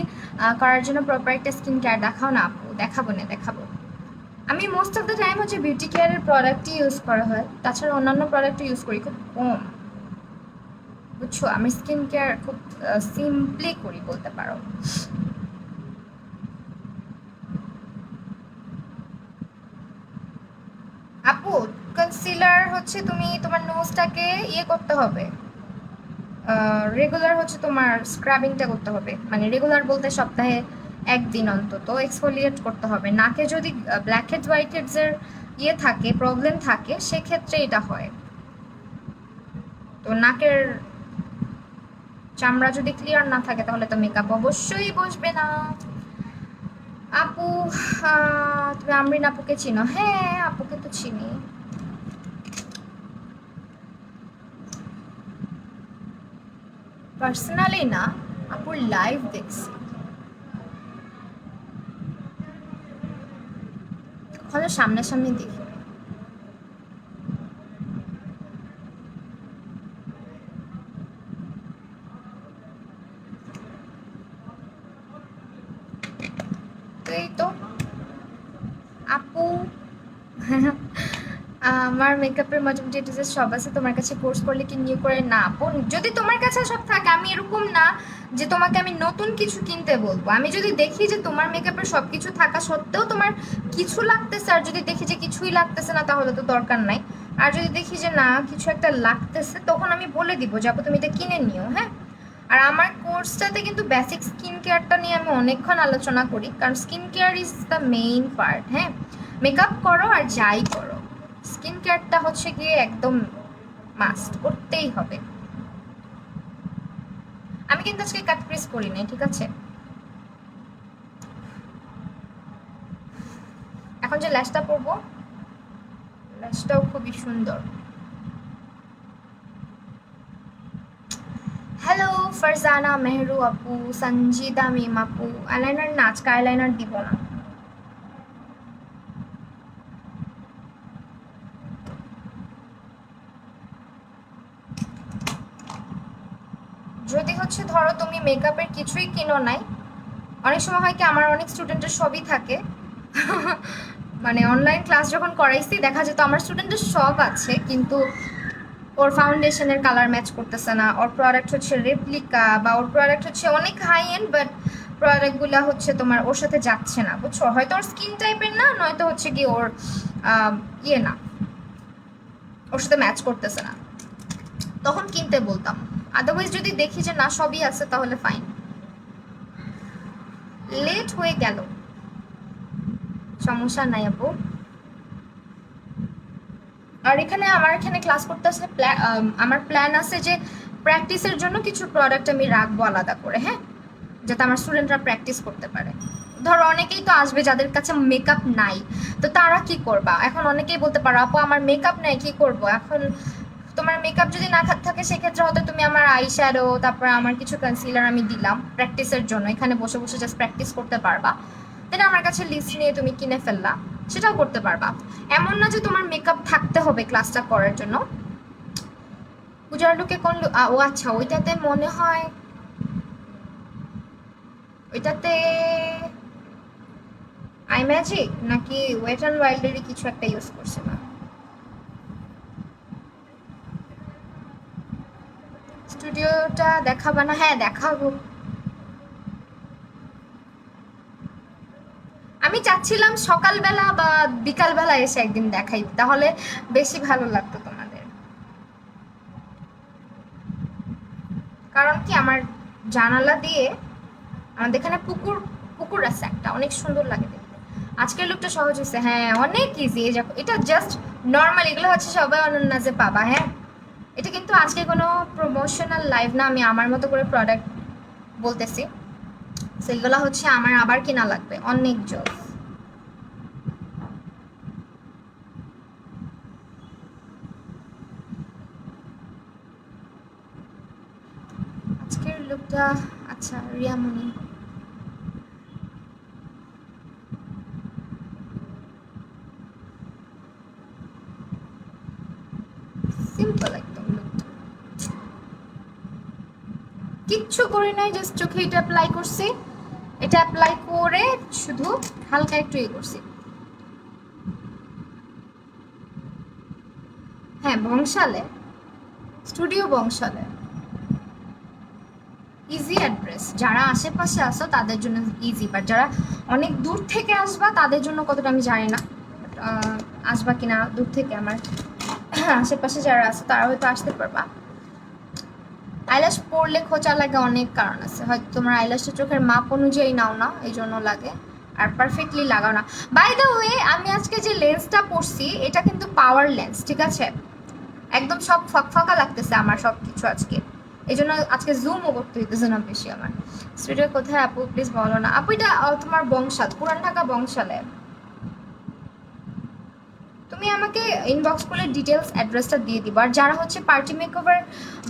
S1: করার জন্য প্রপার একটা স্কিন কেয়ার দেখাও না আপু। দেখাবো না, দেখাবো। আমি মোস্ট অফ দ্য টাইম হচ্ছে বিউটি কেয়ারের প্রোডাক্টই ইউজ করা হয়, তাছাড়া অন্যান্য প্রোডাক্ট ইউজ করি খুব কম, বুঝছো। আমি স্কিন কেয়ার খুব সিম্পলি করি বলতে পারো। আপু কনসিলার হচ্ছে তুমি তোমার নোজটাকে ইয়ে করতে হবে, রেগুলার হচ্ছে তোমার স্ক্রাবিংটা করতে হবে, মানে রেগুলার বলতে সপ্তাহে একদিন অন্তত এক্সফোলিয়েট করতে হবে। নাকে যদি ব্ল্যাক হেডস হোয়াইট হেডস এর ইয়ে থাকে, প্রবলেম থাকে, সেক্ষেত্রে এটা হয়। তো নাকের চামড়া যদি ক্লিয়ার না থাকে তাহলে তো মেকআপ অবশ্যই বসবে না। আপু, তুমি আমরিন আপুকে চিনো? হ্যাঁ, আপুকে তো চিনি। পার্সোনালি না, আপুর লাইভ দেখছি, কখনো সামনাসামনি দেখি। তো এই তো আপু। আমার মেকআপের মোটামুটি ডিটেলস সব আছে, তোমার কাছে কোর্স করলে কি নিউ করে? না আপু, যদি তোমার কাছে সব থাকে, আমি এরকম না যে তোমাকে আমি নতুন কিছু কিনতে বলবো। আমি যদি দেখি যে তোমার মেকআপের সব কিছু থাকা সত্ত্বেও তোমার কিছু লাগতেছে, আর যদি দেখি যে কিছুই লাগতেছে না, তাহলে তো দরকার নাই। আর যদি দেখি যে না, কিছু একটা লাগতেছে, তখন আমি বলে দিব যে আপু তুমি এটা কিনে নিও। হ্যাঁ, আর আমার কোর্সটাতে কিন্তু বেসিক স্কিন কেয়ারটা নিয়ে আমি অনেকক্ষণ আলোচনা করি, কারণ skin care is the main part. হ্যাঁ, মেকআপ করো আর যাই করো, স্কিন কেয়ারটা হচ্ছে গিয়ে একদম মাস্ট, করতেই হবে। আমি কিন্তু আজকে কাট ক্রিজ করি নাই, ঠিক আছে? এখন যে ল্যাশটা পরবো, ল্যাশটাও খুবই সুন্দর। হ্যালো ফারজানা মেহরু আপু, সঞ্জিদা মিম আপু। আইলাইনার না, আজকে আইলাইনার দিব না। যদি হচ্ছে ধরো তুমি মেকআপের কিছুই কিনো নাই, অনেক সময় হয় কি, আমার অনেক স্টুডেন্টের সবই থাকে। মানে অনলাইন ক্লাস যখন করাইছি, দেখা যেত আমার স্টুডেন্টের সব আছে, কিন্তু ওর ফাউন্ডেশনের কালার ম্যাচ করতেছে না, ওর প্রোডাক্ট হচ্ছে রেপ্লিকা, বা ওর প্রোডাক্ট হচ্ছে অনেক হাই এন্ড, বাট প্রোডাক্টগুলো হচ্ছে তোমার ওর সাথে যাচ্ছে না, বুঝছো? হয়তো ওর স্কিন টাইপের না, নয়তো হচ্ছে কি ওর ইয়ে না, ওর সাথে ম্যাচ করতেছে না, তখন কিনতে বলতাম। আদারওয়াইজ যদি দেখি যে না, সবই আছে, তাহলে ফাইন। লেট হয়ে গেল, সমস্যা নাই আপু। আর আমার এখানে ক্লাস করতে আসলে আমার প্ল্যান আছে যে প্র্যাকটিসের জন্য কিছু প্রোডাক্ট আমি রাখবো আলাদা করে। হ্যাঁ, যাতে আমার স্টুডেন্টরা প্র্যাকটিস করতে পারে। ধরো অনেকেই তো আসবে যাদের কাছে মেকআপ নাই, তো তারা কি করবা? এখন অনেকেই বলতে পারো আপু আমার মেকআপ নাই, কি করব এখন? তোমার মেকআপ যদি না থাকে, সেক্ষেত্রে হয়তো তুমি আমার আই শ্যাডো, তারপর আমার কিছু কনসিলার আমি দিলাম প্র্যাকটিসের জন্য, এখানে বসে বসে জাস্ট প্র্যাকটিস করতে পারবা। দেন আমার কাছে লিস্ট নিয়ে তুমি কিনে ফেললা, সেটাও করতে পারবা। এমন না যে তোমার মেকআপ থাকতে হবে ক্লাসটা করার জন্য। পূজার লুকে কোন ও আচ্ছা, ওইটাতে মনে হয়, ওইটাতে আই ম্যাজিক নাকি ওয়েট অ্যান্ড ওয়াইল্ডেরই কিছু একটা ইউজ করছিলাম। স্টুডিওটা দেখাবা না? হ্যাঁ দেখাবো। আমি চাচ্ছিলাম সকালবেলা বা বিকালবেলা এসে একদিন দেখাই, তাহলে বেশি ভালো লাগতো তোমাদের। কারণ কি, আমার জানালা দিয়ে আমাদের এখানে পুকুর, পুকুর আছে একটা, অনেক সুন্দর লাগে দেখতে। আজকের লুকটা সহজ হয়েছে, হ্যাঁ অনেক ইজি। এটা জাস্ট নর্মাল, এগুলো হচ্ছে সবাই অনন্যাজে পাবা। হ্যাঁ, এটা কিন্তু আজকে কোনো প্রমোশনাল লাইভ না, আমি আমার মতো করে প্রোডাক্ট বলতেছি। সেগুলো হচ্ছে আমার আবার কিনা লাগবে, অনেক জোর। আজকের লুকটা আচ্ছা, রিয়ামণি সিম্পল একদম লুকটা, কিচ্ছু করি নাই, জাস্ট চোখে এটা অ্যাপ্লাই করছি। এটা অ্যাপ্লাই করে শুধু হালকা একটু ইয়ে করছি। হ্যাঁ, বংশালে, স্টুডিও বংশালে। ইজি অ্যাড্রেস, যারা আশেপাশে আসো তাদের জন্য ইজি, বাট যারা অনেক দূর থেকে আসবা তাদের জন্য কতটা আমি জানি না। আসবা কিনা দূর থেকে, আমার আশেপাশে যারা আছে তারা হয়তো আসতে পারবা। আইল্যাশ পরলে খোঁচা লাগে, অনেক কারণ আছে, হয়তো তোমার আইল্যাশটা চোখের মাপ অনুযায়ী নাও না, এই জন্য লাগে, আর পারফেক্টলি লাগাও না। বাই দ্য ওয়ে, আমি আজকে যে লেন্সটা পরছি এটা কিন্তু পাওয়ার লেন্স, ঠিক আছে? একদম সব ফাঁকা লাগতেছে আমার সব কিছু আজকে। এই জন্য আজকে জুমও করতে হইতেছে না বেশি আমার। স্টুডিও কোথায় আপু প্লিজ বলো না আপু। এটা তোমার বংশাল, পুরান ঢাকা বংশালে। তুমি আমাকে ইনবক্স করলে ডিটেলস অ্যাড্রেসটা দিয়ে দিবা। আর যারা হচ্ছে পার্টি মেকওভার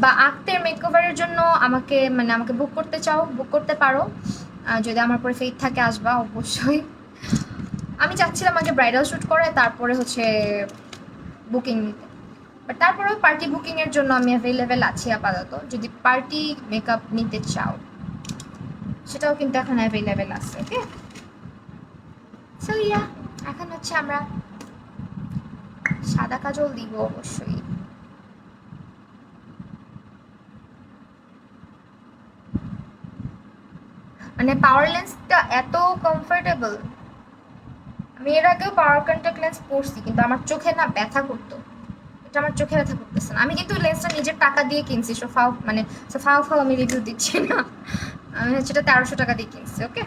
S1: বা আক্তের মেকওভারের জন্য আমাকে মানে আমাকে বুক করতে চাও, বুক করতে পারো। যদি আমার পরে ফেইথ থাকে আসবা অবশ্যই। আমি চাচ্ছিলাম আগে ব্রাইডাল শ্যুট করে তারপরে হচ্ছে বুকিং নিতে, বাট তারপরেও পার্টি বুকিংয়ের জন্য আমি অ্যাভেলেবেল আছি আপাতত। যদি পার্টি মেকআপ নিতে চাও সেটাও কিন্তু এখন অ্যাভেলেবেল আছে। ওকে, সো ইয়া, এখন হচ্ছে আমরা সাদা কাজল দিব অবশ্যই। মানে পাওয়ার লেন্সটা এত কমফোর্টেবল। আমি এর আগেও পাওয়ার কন্ট্যাক্ট লেন্স পরছি কিন্তু আমার চোখে না ব্যথা করতো। এটা আমার চোখে ব্যথা করতেছে না। আমি কিন্তু লেন্সটা নিজের টাকা দিয়ে কিনছি, সোফাও মানে সোফাও আমি রিভিউ দিচ্ছি না। আমি হচ্ছে এটা 1300 টাকা দিয়ে কিনছি। ওকে,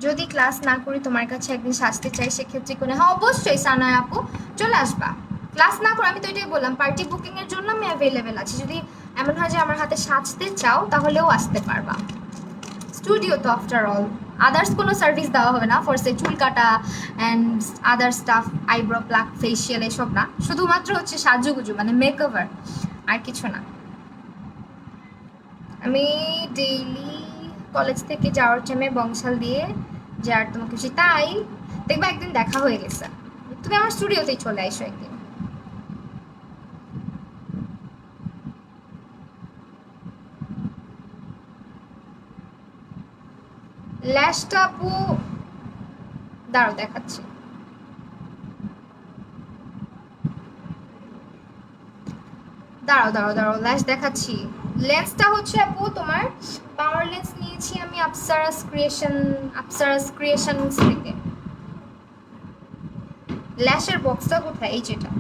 S1: যদি ক্লাস না করি তোমার কাছে একদিন সাজতে চাই সেক্ষেত্রে কোনো, হ্যাঁ অবশ্যই সানায় আপু চলে আসবা। ক্লাস না করে আমি তো এটাই বললাম পার্টি বুকিংয়ের জন্য আমি অ্যাভেলেবেল আছি। যদি এমন হয় যে আমার হাতে সাজতে চাও তাহলেও আসতে পারবা। স্টুডিও তো আফটার অল আদার্স কোনো সার্ভিস দেওয়া হবে না, ফর সে চুল কাটা and other stuff, eyebrow pluck, facial এসব না, শুধুমাত্র হচ্ছে সাজুগুজু মানে মেকওভার, আর কিছু না। আমি ডেইলি কলেজ থেকে যাওয়ার টাইমে বংশাল দিয়ে যার তোমাকে খুশি তাই দেখবা একদিন দেখা হয়ে গেছে। তুমি আমার স্টুডিওতেই চলে আইসো একদিন। ল্যাশটা আপু দাঁড়াও দেখাচ্ছি। দাঁড়াও দাঁড়াও দাঁড়াও ল্যাশ দেখাচ্ছি। লেন্সটা হচ্ছে আপু তোমার পাওয়ার লেন্স নিয়েছি আমি আপসারাস ক্রিয়েশন থেকে। ল্যাশের বক্সটা কোথায়? এই যেটা।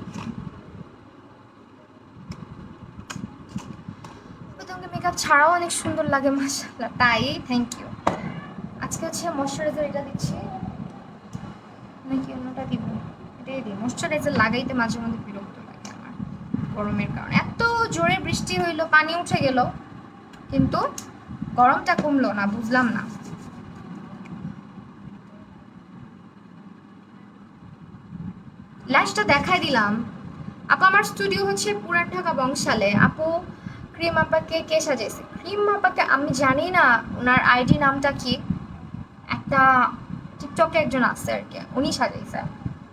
S1: তোমাকে মেকআপ ছাড়াও অনেক সুন্দর লাগে মাশাআল্লাহ। তাই থ্যাংক ইউ। আজকে হচ্ছে ময়শ্চারাইজার এটা দিচ্ছি নাকি অন্যটা দিব? এটাই দিই। ময়শ্চারাইজার লাগাইতে মাঝে মধ্যে বিরক্ত লাগে আমার গরমের কারণে। এত জোরে বৃষ্টি হইলো, পানি উঠে গেল, কিন্তু গরমটা কমলো না, বুঝলাম না। ল্যাশটা দেখাই দিলাম আপু। আমার স্টুডিও হচ্ছে পুরান ঢাকা বংশালে। আপু ক্রিম আপাকে কে সাজাইছে? ক্রিম আপাকে আমি জানি না ওনার আইডি নামটা কি, একটা টিকটকে একজন আছে আর কি, উনি সাজাইছে।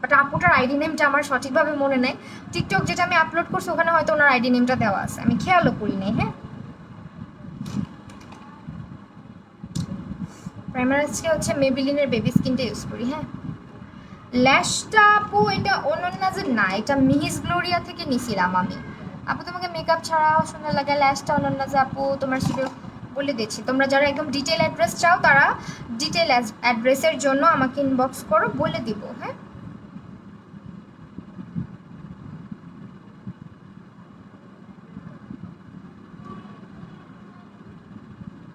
S1: বাট আপুটার আইডি নেমটা আমার সঠিকভাবে মনে নেই। টিকটক যেটা আমি আপলোড করছি ওখানে হয়তো ওনার আইডি নেমটা দেওয়া আছে, আমি খেয়ালও করি নাই। হ্যাঁ, প্রাইমার আজকে হচ্ছে মেবিলিনের বেবি স্কিনটা ইউজ করি। হ্যাঁ, ল্যাশটা আপু এটা অনন্যাজের না, এটা মিহিস গ্লোরিয়া থেকে নিছিলাম আমি। আপু তোমাকে মেকআপ ছাড়াও সুন্দর লাগে। ল্যাশটা অনন্যাজে আপু তোমার শুধু বলে দিচ্ছি, তোমরা যারা একদম ডিটেল অ্যাড্রেস চাও তারা ডিটেল অ্যাড্রেসের জন্য আমাকে ইনবক্স করো, বলে দিব। হ্যাঁ,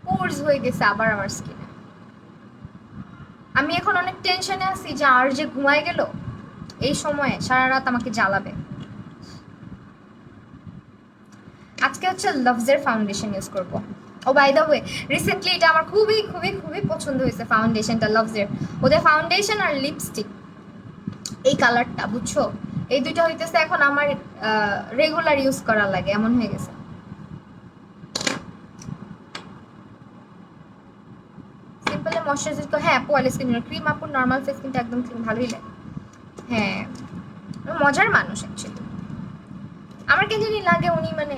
S1: পোর্স হয়ে গেছে আবার আমার স্কিনে। আমি এখন অনেক টেনশনে আছি যে আর যে ঘুমায় গেল এই সময়ে সারা রাত আমাকে জ্বালাবে। আজকে হচ্ছে লাভসের ফাউন্ডেশন ইউজ করব। ও বাই দ্য ওয়ে, রিসেন্টলি এটা আমার খুবই খুবই খুবই পছন্দ হয়েছে ফাউন্ডেশনটা লাভসের। ওদের ফাউন্ডেশন আর লিপস্টিক এই কালারটা বুঝছো, এই দুইটা হইতেছে এখন আমার রেগুলার ইউজ করার লাগে এমন হয়ে গেছে। সিম্পলে ময়শ্চারাইজার তো হ্যাঁ অয়েল স্কিন ক্রিম আপুর নর্মাল ফেস কিন্তু একদম ক্রিম ভালোই লাগে। হ্যাঁ, মজার মানুষ অ্যাকচুয়ালি। আমার কেন জানি লাগে উনি মানে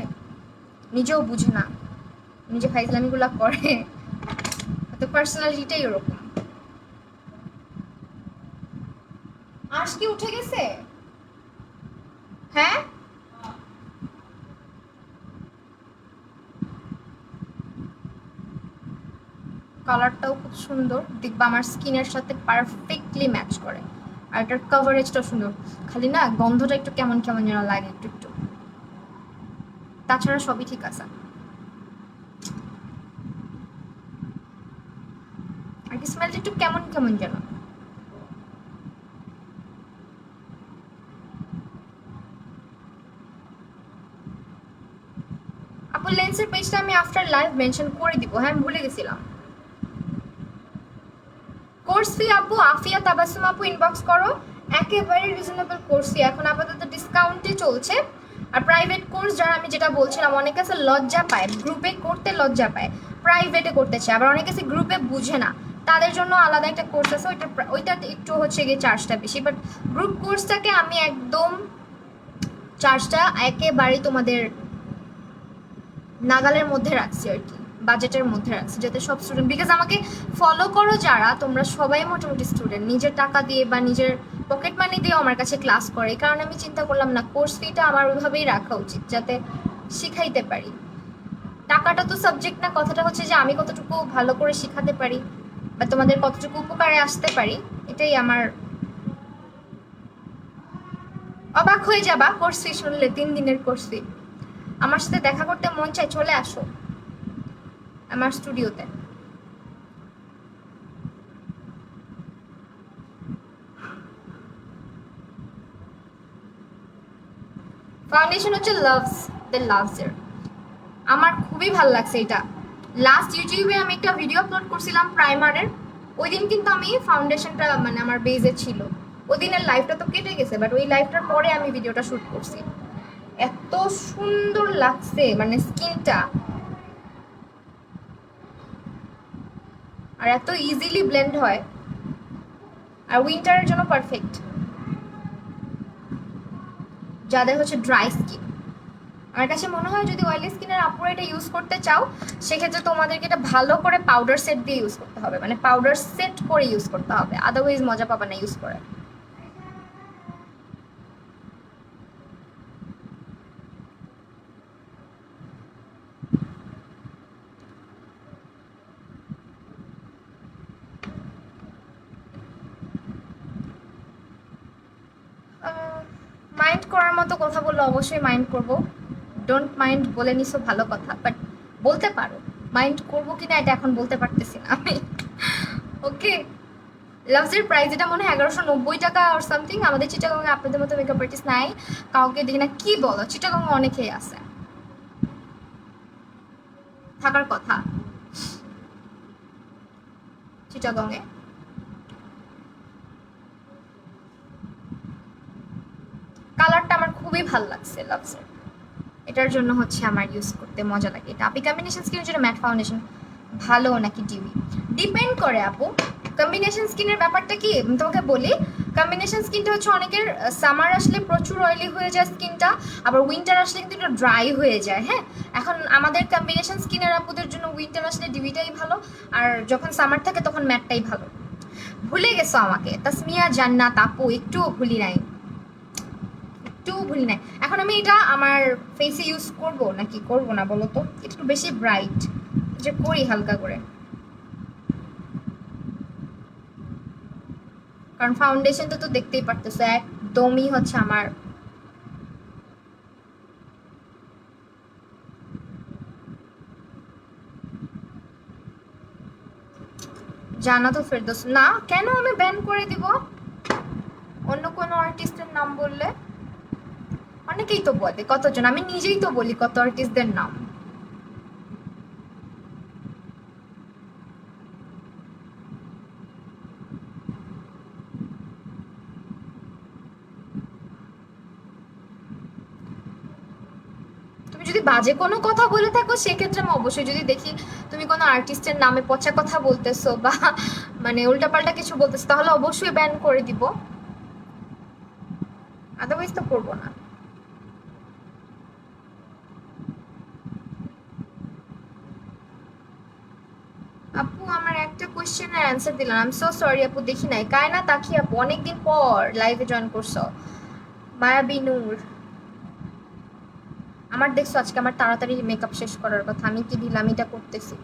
S1: নিজেও বুঝে না, নিজে ফাইজলামিগুলো করে, তো পার্সোনালিটিটাই ওরকম। আজ কি উঠে গেছে? হ্যাঁ, কালারটাও খুব সুন্দর, দেখবা আমার স্কিনের সাথে পারফেক্টলি ম্যাচ করে। আর এটার কভারেজটাও সুন্দর, খালি না গন্ধটা একটু কেমন কেমন যেন লাগে একটু একটু, তাছাড়া সবই ঠিক আছে। আর কি স্মেলটা একটু কেমন কেমন যেন। আপুর লেন্সের পেজটা আমি আফটার লাইভ মেনশন করে দিব। হ্যাঁ, আমি ভুলে গেছিলাম। কোর্স ফি আপু আফিয়া তাবাসসুম আপু ইনবক্স করো, একেবারে রিজনেবল কোর্স ফি, এখন আপাতত ডিসকাউন্টে চলছে। আর প্রাইভেট কোর্স যারা, আমি যেটা বলছিলাম, অনেকে আছে লজ্জা পায়, গ্রুপে করতে লজ্জা পায়, প্রাইভেটে করতে চায়, আবার অনেকে আছে গ্রুপে বুঝে না, তাদের জন্য আলাদা একটা কোর্স আছে, ওইটাতে একটু হচ্ছে গিয়ে চার্জটা বেশি, বাট গ্রুপ কোর্সটাকে আমি একদম চার্জটা একেবারেই তোমাদের নাগালের মধ্যে রাখছি আর কি, বাজেটের মধ্যে রাখছি, যাতে সব স্টুডেন্ট, বিকজ আমাকে ফলো করো যারা, তোমরা সবাই মোটামুটি স্টুডেন্ট, নিজের টাকা দিয়ে বা নিজের পকেট মানি দিয়েও আমার কাছে ক্লাস করে, এই কারণে আমি চিন্তা করলাম না, কোর্স ফিটা আমার ওইভাবেই রাখা উচিত, যাতে শিখাইতে পারি। টাকাটা তো সাবজেক্ট না, কথাটা হচ্ছে যে আমি কতটুকু ভালো করে শিখাতে পারি বা তোমাদের কতটুকু উপকারে আসতে পারি, এটাই আমার। অবাক হয়ে যাবা কোর্স ফি শুনলে, 3 দিনের কোর্স ফি। আমার সাথে দেখা করতে মন চায়, চলে আসো আমার স্টুডিওতে। ফাউন্ডেশন হচ্ছে লাভস দ্য লাভসের, আমার খুবই ভালো লাগছে এটা। লাস্ট ইউটিউবে আমি একটা ভিডিও আপলোড করছিলাম প্রাইমারের, ওই দিন কিন্তু আমি ফাউন্ডেশনটা মানে আমার বেজে ছিল, ওই দিনের লাইভটা তো কেটে গেছে, বাট ওই লাইভটার পরে আমি ভিডিওটা শ্যুট করছি। এত সুন্দর লাগছে মানে স্কিনটা, আর এত ইজিলি ব্লেন্ড হয়, আর উইন্টারের জন্য পারফেক্ট, যাদের হচ্ছে ড্রাই স্কিন। আমার কাছে মনে হয় যদি অয়েলি স্কিনের আপুরা এটা ইউজ করতে চাও, সেক্ষেত্রে তোমাদেরকে এটা ভালো করে পাউডার সেট দিয়ে ইউজ করতে হবে, মানে পাউডার সেট করে ইউজ করতে হবে, আদারওয়াইজ মজা পাবে না ইউজ করে। মাইন্ড করার মতো কথা বললে অবশ্যই মাইন্ড করব, ডোন্ট মাইন্ড বলে নিছো ভালো কথা, বাট বলতে পারো, মাইন্ড করবো কিনা এটা এখন বলতে পারতেছি না আমি। ওকে, লাভসের প্রাইস এটা মনে হয় 1190 টাকা আর সামথিং। আমাদের চিটাগংয়ে আপনাদের মতো মেকআপ আর্টিস্ট নাই, কাউকে দেখি না। কি বলো, চিটাগংয়ে অনেকেই আছে, থাকার কথা চিটাগংয়ে। কালারটা আমার খুবই ভালো লাগছে লাভসের, এটার জন্য হচ্ছে আমার ইউজ করতে মজা লাগে। এটা আপনি কম্বিনেশন স্কিনের জন্য ম্যাট ফাউন্ডেশন ভালো নাকি ডিউই, ডিপেন্ড করে আপু। কম্বিনেশন স্কিনের ব্যাপারটা কি আমি তোমাকে বলি, কম্বিনেশন স্কিনটা হচ্ছে অনেকের সামার আসলে প্রচুর অয়েলি হয়ে যায় স্কিনটা, আবার উইন্টার আসলে কিন্তু এটা ড্রাই হয়ে যায়। হ্যাঁ, এখন আমাদের কম্বিনেশন স্কিনের আপুদের জন্য উইন্টার আসলে ডিউইটাই ভালো, আর যখন সামার থাকে তখন ম্যাটটাই ভালো। ভুলে গেছো আমাকে, তাসমিয়া জান্নাত আপু, একটুও ভুলি নাই, একটুও ভুলি নাই। এখন আমি এটা আমার ফেসে ইউজ করব নাকি করব না বলো তো, একটু বেশি ব্রাইট যে করি হালকা করে, কারণ ফাউন্ডেশনটা তো দেখতেই পারতেছো একদমই হচ্ছে আমার। জান্নাতুল ফেরদৌস না, কেন আমি ব্যান করে দিব অন্য কোনো আর্টিস্টের নাম বললে? অনেকেই তো বলে, কতজন, আমি নিজেই তো বলি কত আর্টিস্টদের নাম। তুমি যদি বাজে কোনো কথা বলে থাকো সেক্ষেত্রে আমি অবশ্যই, যদি দেখি তুমি কোনো আর্টিস্টের নামে পচা কথা বলতেছো বা মানে উল্টাপাল্টা কিছু বলতেছো, তাহলে অবশ্যই ব্যান করে দিব, আদারওয়াইজ তো করবো না। আপু আমার একটা কোশ্চেনের অ্যান্সার দিলাম, আই এম সো সরি আপু, দেখি নাই। কায়না তাকি আপু, অনেকদিন পর লাইভে জয়েন করছো। মায়াবী নূর, আমার দেখছো আজকে আমার তাড়াতাড়ি মেকআপ শেষ করার কথা, আমি কি ঢিলামিটা করতেছি।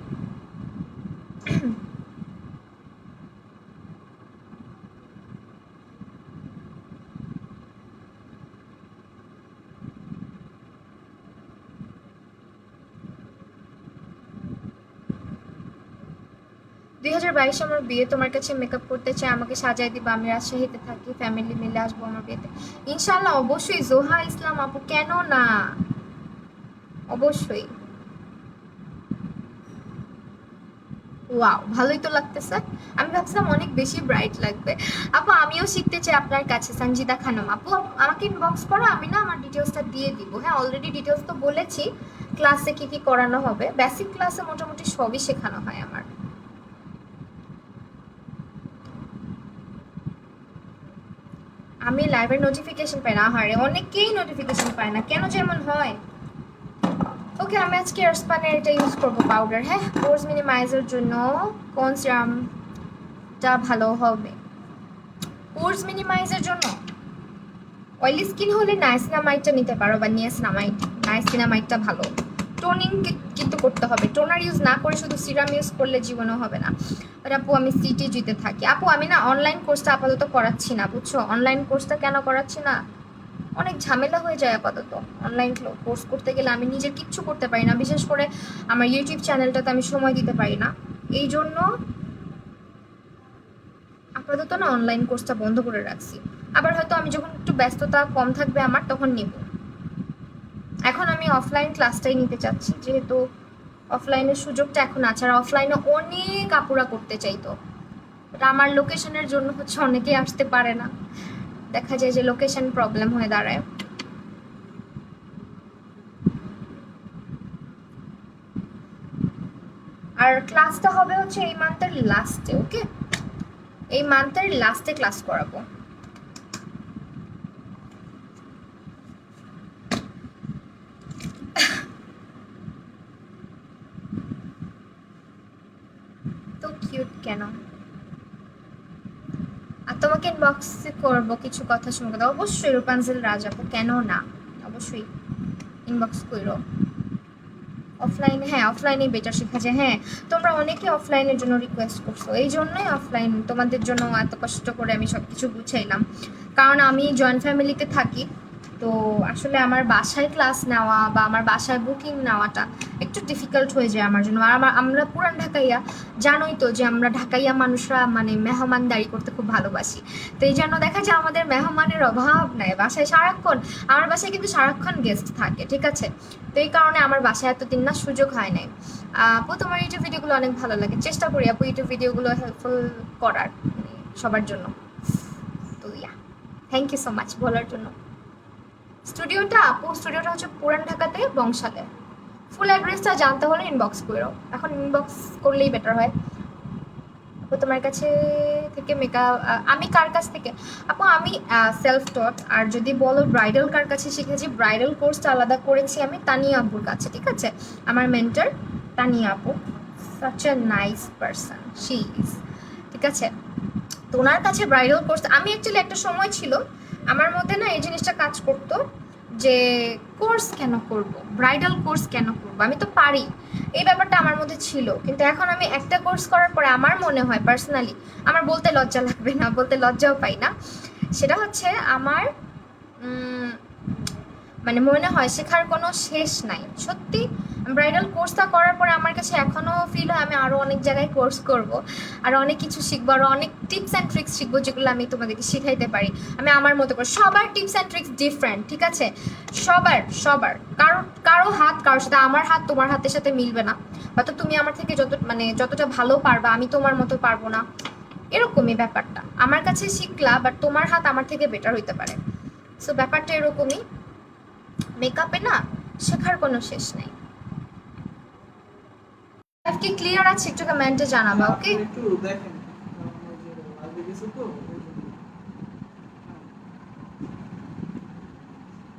S1: 2022 আমার বিয়ে, তোমার কাছে মেকআপ করতে চাই, আমাকে সাজাই দিবা, আমি রাজশাহীতে থাকি, ফ্যামিলি মিলে আসবো আমার বিয়েতে। ইনশাল্লাহ, অবশ্যই জোহা ইসলাম আপু, কেন না, অবশ্যই। ওয়াও, ভালোই তো লাগতেছে। আমি ভাবছিলাম অনেক বেশি ব্রাইট লাগবে। আপু আমিও শিখতে চাই আপনার কাছে, সঞ্জিদা খানম আপু। আমাকে ইনবক্স করো, আমি না আমার ডিটেলসটা দিয়ে দিব। হ্যাঁ, অলরেডি ডিটেলস তো বলেছি। ক্লাসে কি কি করানো হবে, বেসিক ক্লাসে মোটামুটি সবই শেখানো হয় আমার। আমি লাইভের নোটিফিকেশন পাই না, হারে অনেকেই নোটিফিকেশন পায় না, কেন যেমন হয়। ওকে, আমি আজকে এয়ারস্পানের এটা ইউজ করবো পাউডার। হ্যাঁ, পোর্স মিনিমাইজের জন্য কোন সিরামটা ভালো হবে? পোর্স মিনিমাইজের জন্য অয়েলি স্কিন হলে নাইসিনামাইডটা নিতে পারো, বা নিয়াসিনামাইড। নাইসিনামাইডটা ভালো। টোনিং কিন্তু করতে হবে, টোনার ইউজ না করে শুধু সিরাম ইউজ করলে জীবনও হবে না। বাট আপু আমি সিটিজিতে থাকি। আপু আমি না অনলাইন কোর্সটা আপাতত করাচ্ছি না, বুঝছো? অনলাইন কোর্সটা কেন করাচ্ছি না, অনেক ঝামেলা হয়ে যায় আপাতত। অনলাইন কোর্স করতে গেলে আমি নিজের কিচ্ছু করতে পারি না, বিশেষ করে আমার ইউটিউব চ্যানেলটাতে আমি সময় দিতে পারি না। এই জন্য আপাতত না অনলাইন কোর্সটা বন্ধ করে রাখছি। আবার হয়তো আমি যখন একটু ব্যস্ততা কম থাকবে আমার, তখন নিব। এখন আমি অফলাইন ক্লাসটাই নিতে চাচ্ছি, যেহেতু অফলাইনের সুযোগটা এখন আছে। আর অফলাইনে অনেক আপুরা করতে চাইতো, এটা আমার লোকেশনের জন্য হচ্ছে অনেকেই আসতে পারে না, দেখা যায় যে লোকেশন প্রবলেম হয়ে দাঁড়ায়। আর ক্লাসটা হবে হচ্ছে এই মান্থের লাস্টে। ওকে, এই মান্থের লাস্টে ক্লাস করাবো। তো কিউট কেন? আর তোমাকে ইনবক্স করবো কিছু কথা শুনবো। অবশ্যই রূপাঞ্জল রাজ আপু, কেন না, অবশ্যই ইনবক্স করো। অফলাইনে, হ্যাঁ অফলাইনে বেটার শেখা যায়। হ্যাঁ, তোমরা অনেকে অফলাইনের জন্য রিকোয়েস্ট করছো, এই জন্যই অফলাইন তোমাদের জন্য এত কষ্ট করে আমি সব কিছু গুছাইলাম। কারণ আমি জয়েন্ট ফ্যামিলিতে থাকি, তো আসলে আমার বাসায় ক্লাস নেওয়া বা আমার বাসায় বুকিং নেওয়াটা একটু ডিফিকাল্ট হয়ে যায় আমার জন্য। আর আমরা পুরান ঢাকাইয়া, জানোই তো যে আমরা ঢাকাইয়া মানুষরা মানে মেহমানদারি করতে খুব ভালোবাসি। তো এই জন্য দেখা যায় আমাদের মেহমানের অভাব নাই বাসায় সারাক্ষণ। আমার বাসায় কিন্তু সারাক্ষণ গেস্ট থাকে, ঠিক আছে? তো এই কারণে আমার বাসায় এতদিন না সুযোগ হয় নাই। আপু তোমার ইউটিউব ভিডিওগুলো অনেক ভালো লাগে, চেষ্টা করি আপু ইউটিউব ভিডিওগুলো হেল্পফুল করার, মানে সবার জন্য। তো ইয়া, থ্যাংক ইউ সো মাচ বলার জন্য। স্টুডিওটা আপু, স্টুডিওটা হচ্ছে পুরান ঢাকাতে, বংশালে। ফুল অ্যাড্রেসটা জানতে হলে ইনবক্স করো, এখন ইনবক্স করলেই বেটার হয়। আপু তোমার কাছে থেকে মেকআপ, আমি কার কাছ থেকে? আপু আমি সেলফ টট। আর যদি বলো ব্রাইডাল কার কাছে শিখেছি, ব্রাইডাল কোর্সটা আলাদা করেছি আমি তানিয়া আপুর কাছে, ঠিক আছে? আমার মেন্টর তানিয়া আপু, such a nice person she is, ঠিক আছে? তো ওনার কাছে ব্রাইডাল কোর্স, আমি অ্যাকচুয়ালি একটা সময় ছিল আমার মধ্যে না এই জিনিসটা কাজ করতো যে কোর্স কেন করব, ব্রাইডাল কোর্স কেন করব, আমি তো পারি, এই ব্যাপারটা আমার মধ্যে ছিল। কিন্তু এখন আমি একটা কোর্স করার পরে আমার মনে হয় পার্সোনালি, আমার বলতে লজ্জা লাগবে না, বলতে লজ্জাও পাই না, সেটা হচ্ছে আমার মানে মনে হয় শেখার কোনো শেষ নাই সত্যি। ব্রাইডাল কোর্সটা করার পরে আমার কাছে এখনও ফিল হয় আমি আরও অনেক জায়গায় কোর্স করব, আরও অনেক কিছু শিখবো, আরও অনেক টিপস অ্যান্ড ট্রিক্স শিখবো যেগুলো আমি তোমাদেরকে শিখাইতে পারি। আমি আমার মতো করে, সবার টিপস অ্যান্ড ট্রিক্স ডিফারেন্ট, ঠিক আছে? সবার সবার, কারো কারো হাত কারোর সাথে, আমার হাত তোমার হাতের সাথে মিলবে না, হয়তো তুমি আমার থেকে যতটা ভালো পারবা আমি তোমার মতো পারবো না, এরকমই ব্যাপারটা। আমার কাছে শিখলা বাট তোমার হাত আমার থেকে বেটার হইতে পারে। সো ব্যাপারটা এরকমই, মেকআপে না শেখার কোনো শেষ নাই। কি ক্লিয়ার আছে একটু কমেন্টে জানাবা, ওকে?
S2: একটু দেখেন, ওই যে লাইভে গেছে তো ওই জন্য।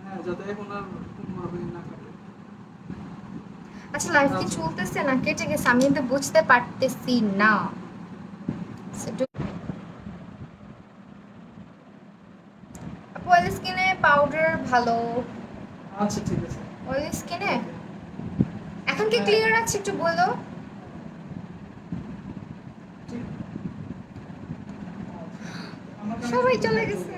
S2: হ্যাঁ, যাতে এখন আর কোনোভাবে না কাটে।
S1: আচ্ছা, লাইভ কি চলতেছে না কেটে গেছে আমি কিন্তু বুঝতে পারতেছি না। অয়েল স্কিনে পাউডার ভালো।
S2: আচ্ছা ঠিক আছে।
S1: অয়েল স্কিনে এখন কি ক্লিয়ার আছে একটু বলো। সবাই চলে গেছে।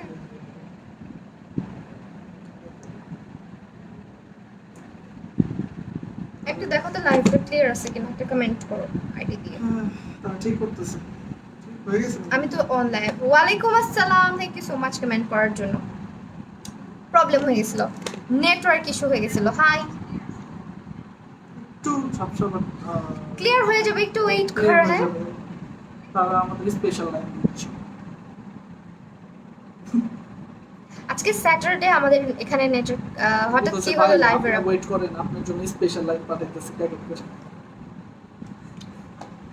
S1: একটু দেখো তো লাইভটা ক্লিয়ার আছে কিনা, একটা কমেন্ট করো আইডি দিয়ে।
S2: তা ঠিক করতেছে, হয়ে গেছে।
S1: আমি তো অনলাইন। ওয়ালাইকুম আসসালাম, thank you so much comment করার জন্য। প্রবলেম হয়ে গেছিল, নেটওয়ার্ক ইস্যু হয়ে গেছিল। হাই,
S2: একটু একটু ঝাপসা
S1: ক্লিয়ার হয়ে যাবে, একটু ওয়েট
S2: clear
S1: করা।
S2: হয়ে
S1: হ্যাঁ,
S2: যাবে। তারা আমাদের স্পেশাল লাইন দিচ্ছে।
S1: আজকে স্যাটারডে, আমাদের এখানে নেটওয়ার্ক হঠাৎ
S2: বলতেছে,
S1: কি হলো
S2: ভাই
S1: লাইভের।
S2: আপনি ওয়েট করেন, আপনার জন্য স্পেশাল লাইন পাঠাইতেছে প্যাকেট করে।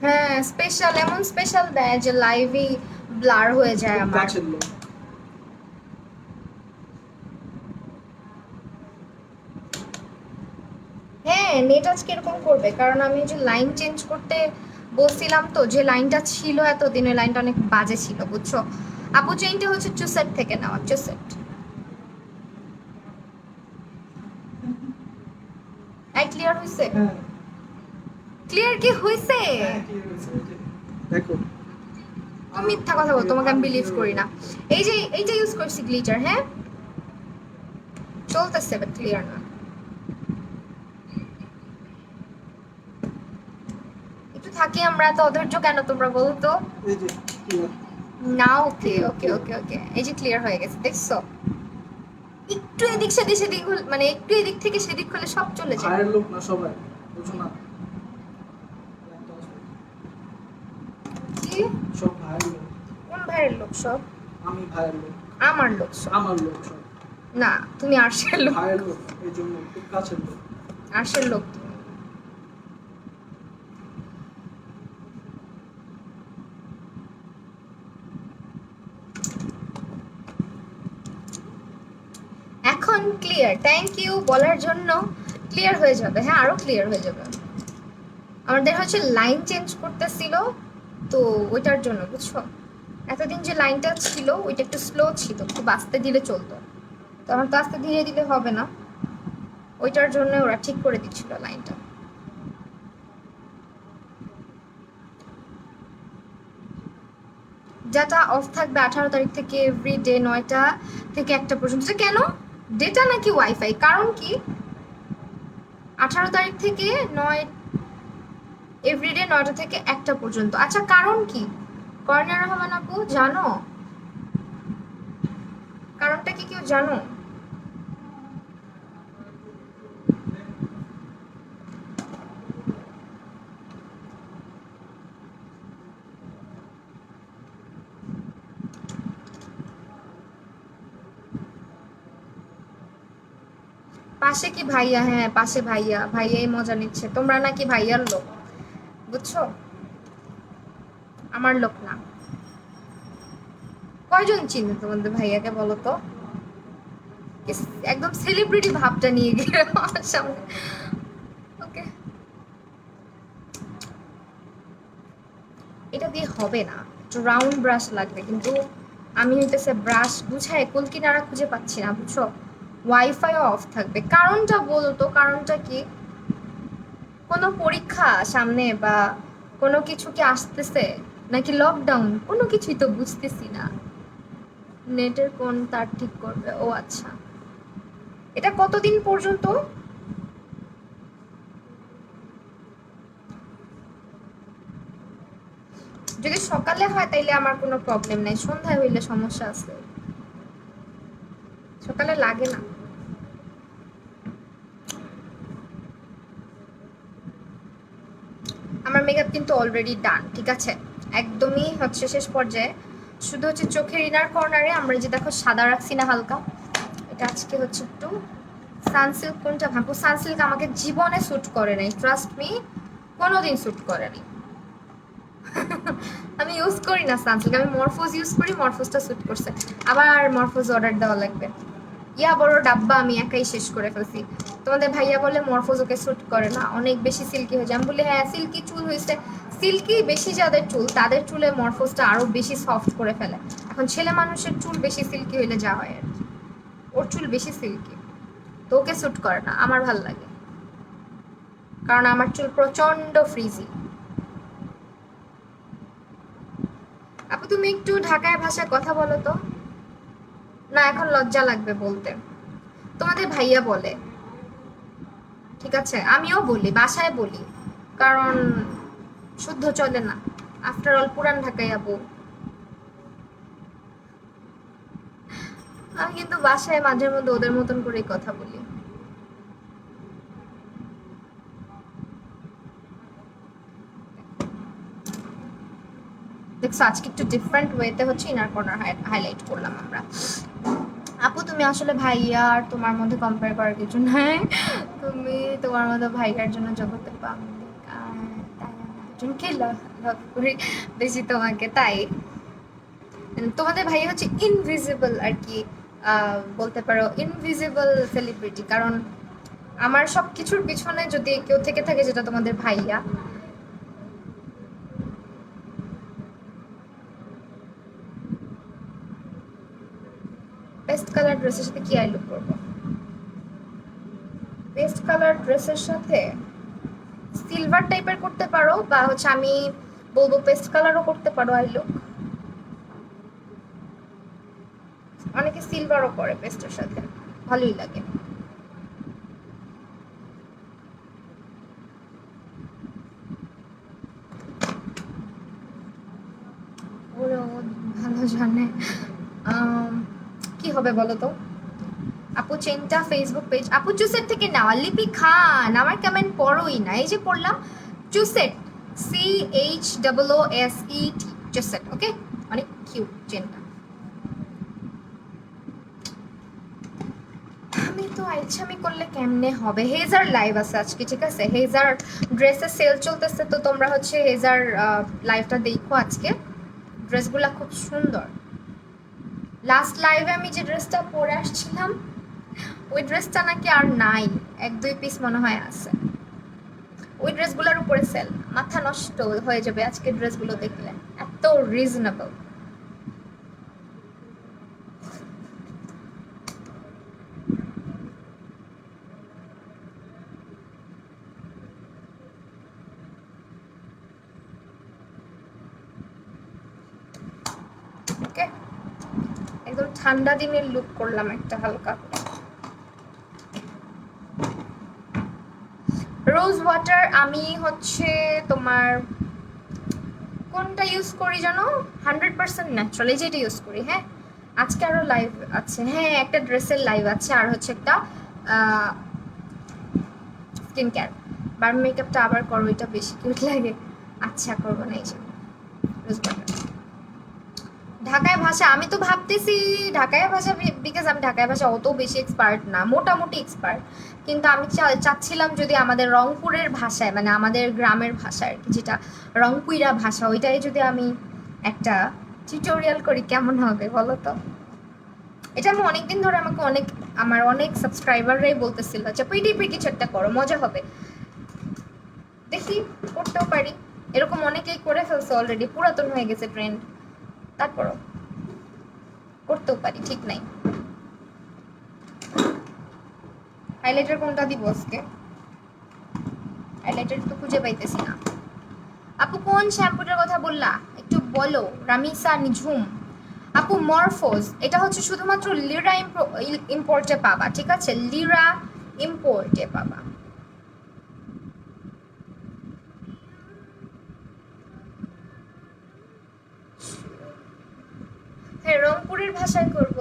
S1: হ্যাঁ, স্পেশাল, এমন স্পেশাল দেয় যে লাইভই ব্লার হয়ে যায়
S2: খুব
S1: আমার।
S2: কাছের লোক।
S1: হ্যাঁ, নেট আজকে এরকম করবে, কারণ আমি যে লাইন চেঞ্জ করতে বলছিলাম, তো যে লাইনটা ছিল এতদিন, ওই লাইনটা অনেক বাজে ছিল, বুঝছো। আপু চেইনটা হচ্ছে চুসেট থেকে নেওয়া, চুসেট। এই ক্লিয়ার হইছে?
S2: হ্যাঁ
S1: ক্লিয়ার কি হইছে?
S2: হ্যাঁ, clear হয়েছে, এই যে, দেখো।
S1: তুমি মিথ্যা কথা বল, তোমাকে আমি বিলিভ করি না। এই যে এইটা ইউজ করছি গ্লিটার, হ্যাঁ চলতেছে, বাট ক্লিয়ার না। একটু থাকি আমরা, তো অধৈর্য কেন তোমরা বলো তো।
S2: এই যে clear।
S1: না, ওকে ওকে ওকে ওকে, এই যে ক্লিয়ার হয়ে গেছে, দেখছো। একটু এদিক সেদিক সেদিক মানে একটু এদিক থেকে সেদিক হলে সব চলে যায়।
S2: ভাইয়ের লোক না সবাই, বুঝো না?
S1: কি?
S2: সব ভাইয়ের লোক।
S1: কোন ভাইয়ের লোক সব?
S2: আমি ভাইয়ের লোক।
S1: আমার লোক সব?
S2: আমার লোক সব।
S1: না, তুমি আরশের লোক।
S2: ভাইয়ের লোক, এই জন্য খুব কাছের লোক।
S1: আরশের লোক তুমি। এখন ক্লিয়ার, থ্যাংক ইউ বলার জন্য। ক্লিয়ার হয়ে যাবে, হ্যাঁ আরো ক্লিয়ার হয়ে যাবে। আমাদের হচ্ছে লাইন চেঞ্জ করতেছিল, তো ওইটার জন্য, বুঝছো। এতদিন যে লাইনটা ছিল ওইটা একটু স্লো ছিল, খুব আস্তে দিলে চলতো। তো আমার তো আস্তে ধীরে দিলে হবে না, ওইটার জন্য ওরা ঠিক করে দিচ্ছিল লাইনটা। যেটা অফ থাকবে 18 তারিখ থেকে এভরিডে 9টা থেকে 1টা পর্যন্ত। কেন? ডেটা নাকি ওয়াইফাই? কারণ কি? 18 তারিখ থেকে 9, এভরিডে 9টা থেকে 1টা পর্যন্ত। আচ্ছা, কারণ কি? কর্ণা রহমান আপু জানো কারণটা কি? কেউ জানো? পাশে কি ভাইয়া? হ্যাঁ পাশে ভাইয়া, ভাইয়াই মজা নিচ্ছে। তোমরা নাকি ভাইয়ার লোক, বুঝছো, আমার লোক না। কয়জন চিনে তোমাদের ভাইয়াকে বলো তো? একদম সেলিব্রিটি ভাবটা নিয়ে গিয়ে আমার সামনে। ওকে, এটা দিয়ে হবে না, একটু রাউন্ড ব্রাশ লাগবে, কিন্তু আমি হইতেছে ব্রাশ গুছায় কুল কিনারা খুঁজে পাচ্ছি না, বুঝছো। ওয়াইফাইও অফ থাকবে, কারণটা বলো তো, কারণটা কি? কোনো পরীক্ষা সামনে, বা কোনো কিছু কি আসতেছে, নাকি লকডাউন? কোনো কিছুই তো বুঝতেছি না। নেটের কোন তার ঠিক করবে? ও আচ্ছা, এটা কতদিন পর্যন্ত? যদি সকালে হয় তাইলে আমার কোনো প্রবলেম নাই, সন্ধ্যায় হইলে সমস্যা আছে। সকালে লাগে না। আমার মেকআপ কিন্তু অলরেডি ডান, ঠিক আছে, একদমই হচ্ছে শেষ পর্যায়ে। শুধু হচ্ছে চোখের ইনার কর্নারে আমরা যে দেখো সাদা রাখছি না হালকা, এটা আজকে হচ্ছে একটু সানসিল্ক। কোনটা ভাবো? সানসিল্ক আমাকে জীবনে স্যুট করে নাই, ট্রাস্ট মি, কোনোদিন স্যুট করেনি। আমি ইউজ করি না সানসিল্ক, আমি মরফোজ ইউজ করি, মরফোজটা স্যুট করছে। আবার মরফোজ অর্ডার দেওয়া লাগবে। ইয়া বড় ডাব্বা আমি একাই শেষ করে ফেলছি। তোমাদের ভাইয়া বলে মরফোজ ওকে স্যুট করে না, অনেক বেশি সিল্কি হয়ে যায়। আমি বলি হ্যাঁ সিল্কি চুল হয়েছে, সিল্কি বেশি যাদের চুল তাদের চুলে মরফোজটা আরো বেশি সফট করে ফেলে। এখন ছেলে মানুষের চুল বেশি সিল্কি হইলে যা হয় আর কি, ওর চুল বেশি সিল্কি, তো ওকে স্যুট করে না। আমার ভাল লাগে, কারণ আমার চুল প্রচন্ড ফ্রিজি। আপু তুমি একটু ঢাকায় ভাষায় কথা বলো তো। না, এখন লজ্জা লাগবে বলতে। তোমাদের ভাইয়া বলে, ঠিক আছে, আমিও বলি, বাসায় বলি, কারণ শুদ্ধ চলে না। আফটার অল পুরান ঢাকাই আপু। আমি কিন্তু বাসায় মাঝে মধ্যে ওদের মতন করেই কথা বলি। দেখছো আজকে একটু ডিফারেন্ট ওয়েতে হচ্ছে ইনার কর্নার হাইলাইট করলাম আমরা। আপু তুমি আসলে ভাইয়া আর তোমার মধ্যে কম্পেয়ার করার কিছু নাই, তুমি তোমার মতো ভাইয়ার জন্য জগতে পাবলিক, আর তাই আমি দুজনকে লাভ করি বেশি তোমাকে, তাই তোমাদের ভাইয়া হচ্ছে ইনভিজিবল আর কি, বলতে পারো ইনভিজিবল সেলিব্রিটি। কারণ আমার সব কিছুর পিছনে যদি কেউ থেকে থাকে যেটা তোমাদের ভাইয়া। পেস্ট কালার ড্রেসের সাথে কি আই লুক করবো? পেস্ট কালার ড্রেসের সাথে সিলভার টাইপের করতে পারো, বা হচ্ছে আমি বলবো পেস্ট কালারও করতে পারো আই লুক। অনেকে সিলভারও করে পেস্টের সাথে, ভালোই লাগে। ওরা ভালো জানে কি হবে বলো তো। আপু চেনটা ফেসবুক পেজ, আপু চুসেট থেকে নেওয়া। লিপি খান আমার কমেন্ট পড়োই না, এই যে পড়লাম চুসেট, CHOOSET, চুসেট। ওকে, অনেক কিউট চেনটা। আমি তো আইছামি করলে কেমনে হবে? হেজার লাইভ আছে আজকে, ঠিক আছে? হেজার ড্রেসের সেল চলতেছে, তো তোমরা হচ্ছে হেজার লাইভটা দেখো আজকে। ড্রেসগুলো খুব সুন্দর। লাস্ট লাইভে আমি যে ড্রেসটা পরে আসছিলাম ওই ড্রেসটা নাকি আর নাই, 1-2 পিস মনে হয় আছে। ওই ড্রেসগুলোর উপরে সেল, মাথা নষ্ট হয়ে যাবে আজকে ড্রেসগুলো দেখলে, এত রিজনেবল। ওকে, একদম ঠান্ডা দিনের লুক করলাম একটা হালকা। রোজ ওয়াটার আমি হচ্ছে তোমার কোনটা ইউজ করি জানো? 100% ন্যাচারাল, এই যেটা ইউজ করি। হ্যাঁ, আজকে আরো লাইভ আছে, হ্যাঁ একটা ড্রেসের লাইভ আছে, আর হচ্ছে একটা স্কিন কেয়ার। বার মেকআপটা আবার করো, এটা বেশি কিউট লাগে। আচ্ছা করবো না, এই যে রোজ ওয়াটার। ঢাকায় ভাষা আমি তো ভাবতেছি ঢাকায় ভাষা, বিকজ আমি ঢাকায় ভাষা অত বেশি এক্সপার্ট না, মোটামুটি এক্সপার্ট। কিন্তু আমি চাচ্ছিলাম যদি আমাদের রংপুরের ভাষায়, মানে আমাদের গ্রামের ভাষা আর কি, যেটা রংপুইরা ভাষা, ওইটাই যদি আমি একটা টিউটোরিয়াল করি কেমন হবে বলো তো? এটা আমি অনেকদিন ধরে আমার অনেক সাবস্ক্রাইবাররাই বলতেছিল যে এই টাইপের কিছু একটা করো, মজা হবে। দেখি করতেও পারি, এরকম অনেকেই করে ফেলছে অলরেডি, পুরাতন হয়ে গেছে ট্রেন্ড, তারপরও করতেও পারি, ঠিক নাই। হাইলাইটার কোনটা দিব আজকে? হাইলাইটার তো খুঁজে পাইতেছি না। আপু কোন শ্যাম্পুটার কথা বললা একটু বলো? রামিসা নিঝুম আপু মরফোজ, এটা হচ্ছে শুধুমাত্র লিরা ইম্পোর্টে পাবা, ঠিক আছে? লিরা ইম্পোর্টে পাবা। হ্যাঁ, রংপুরের ভাষায় করব,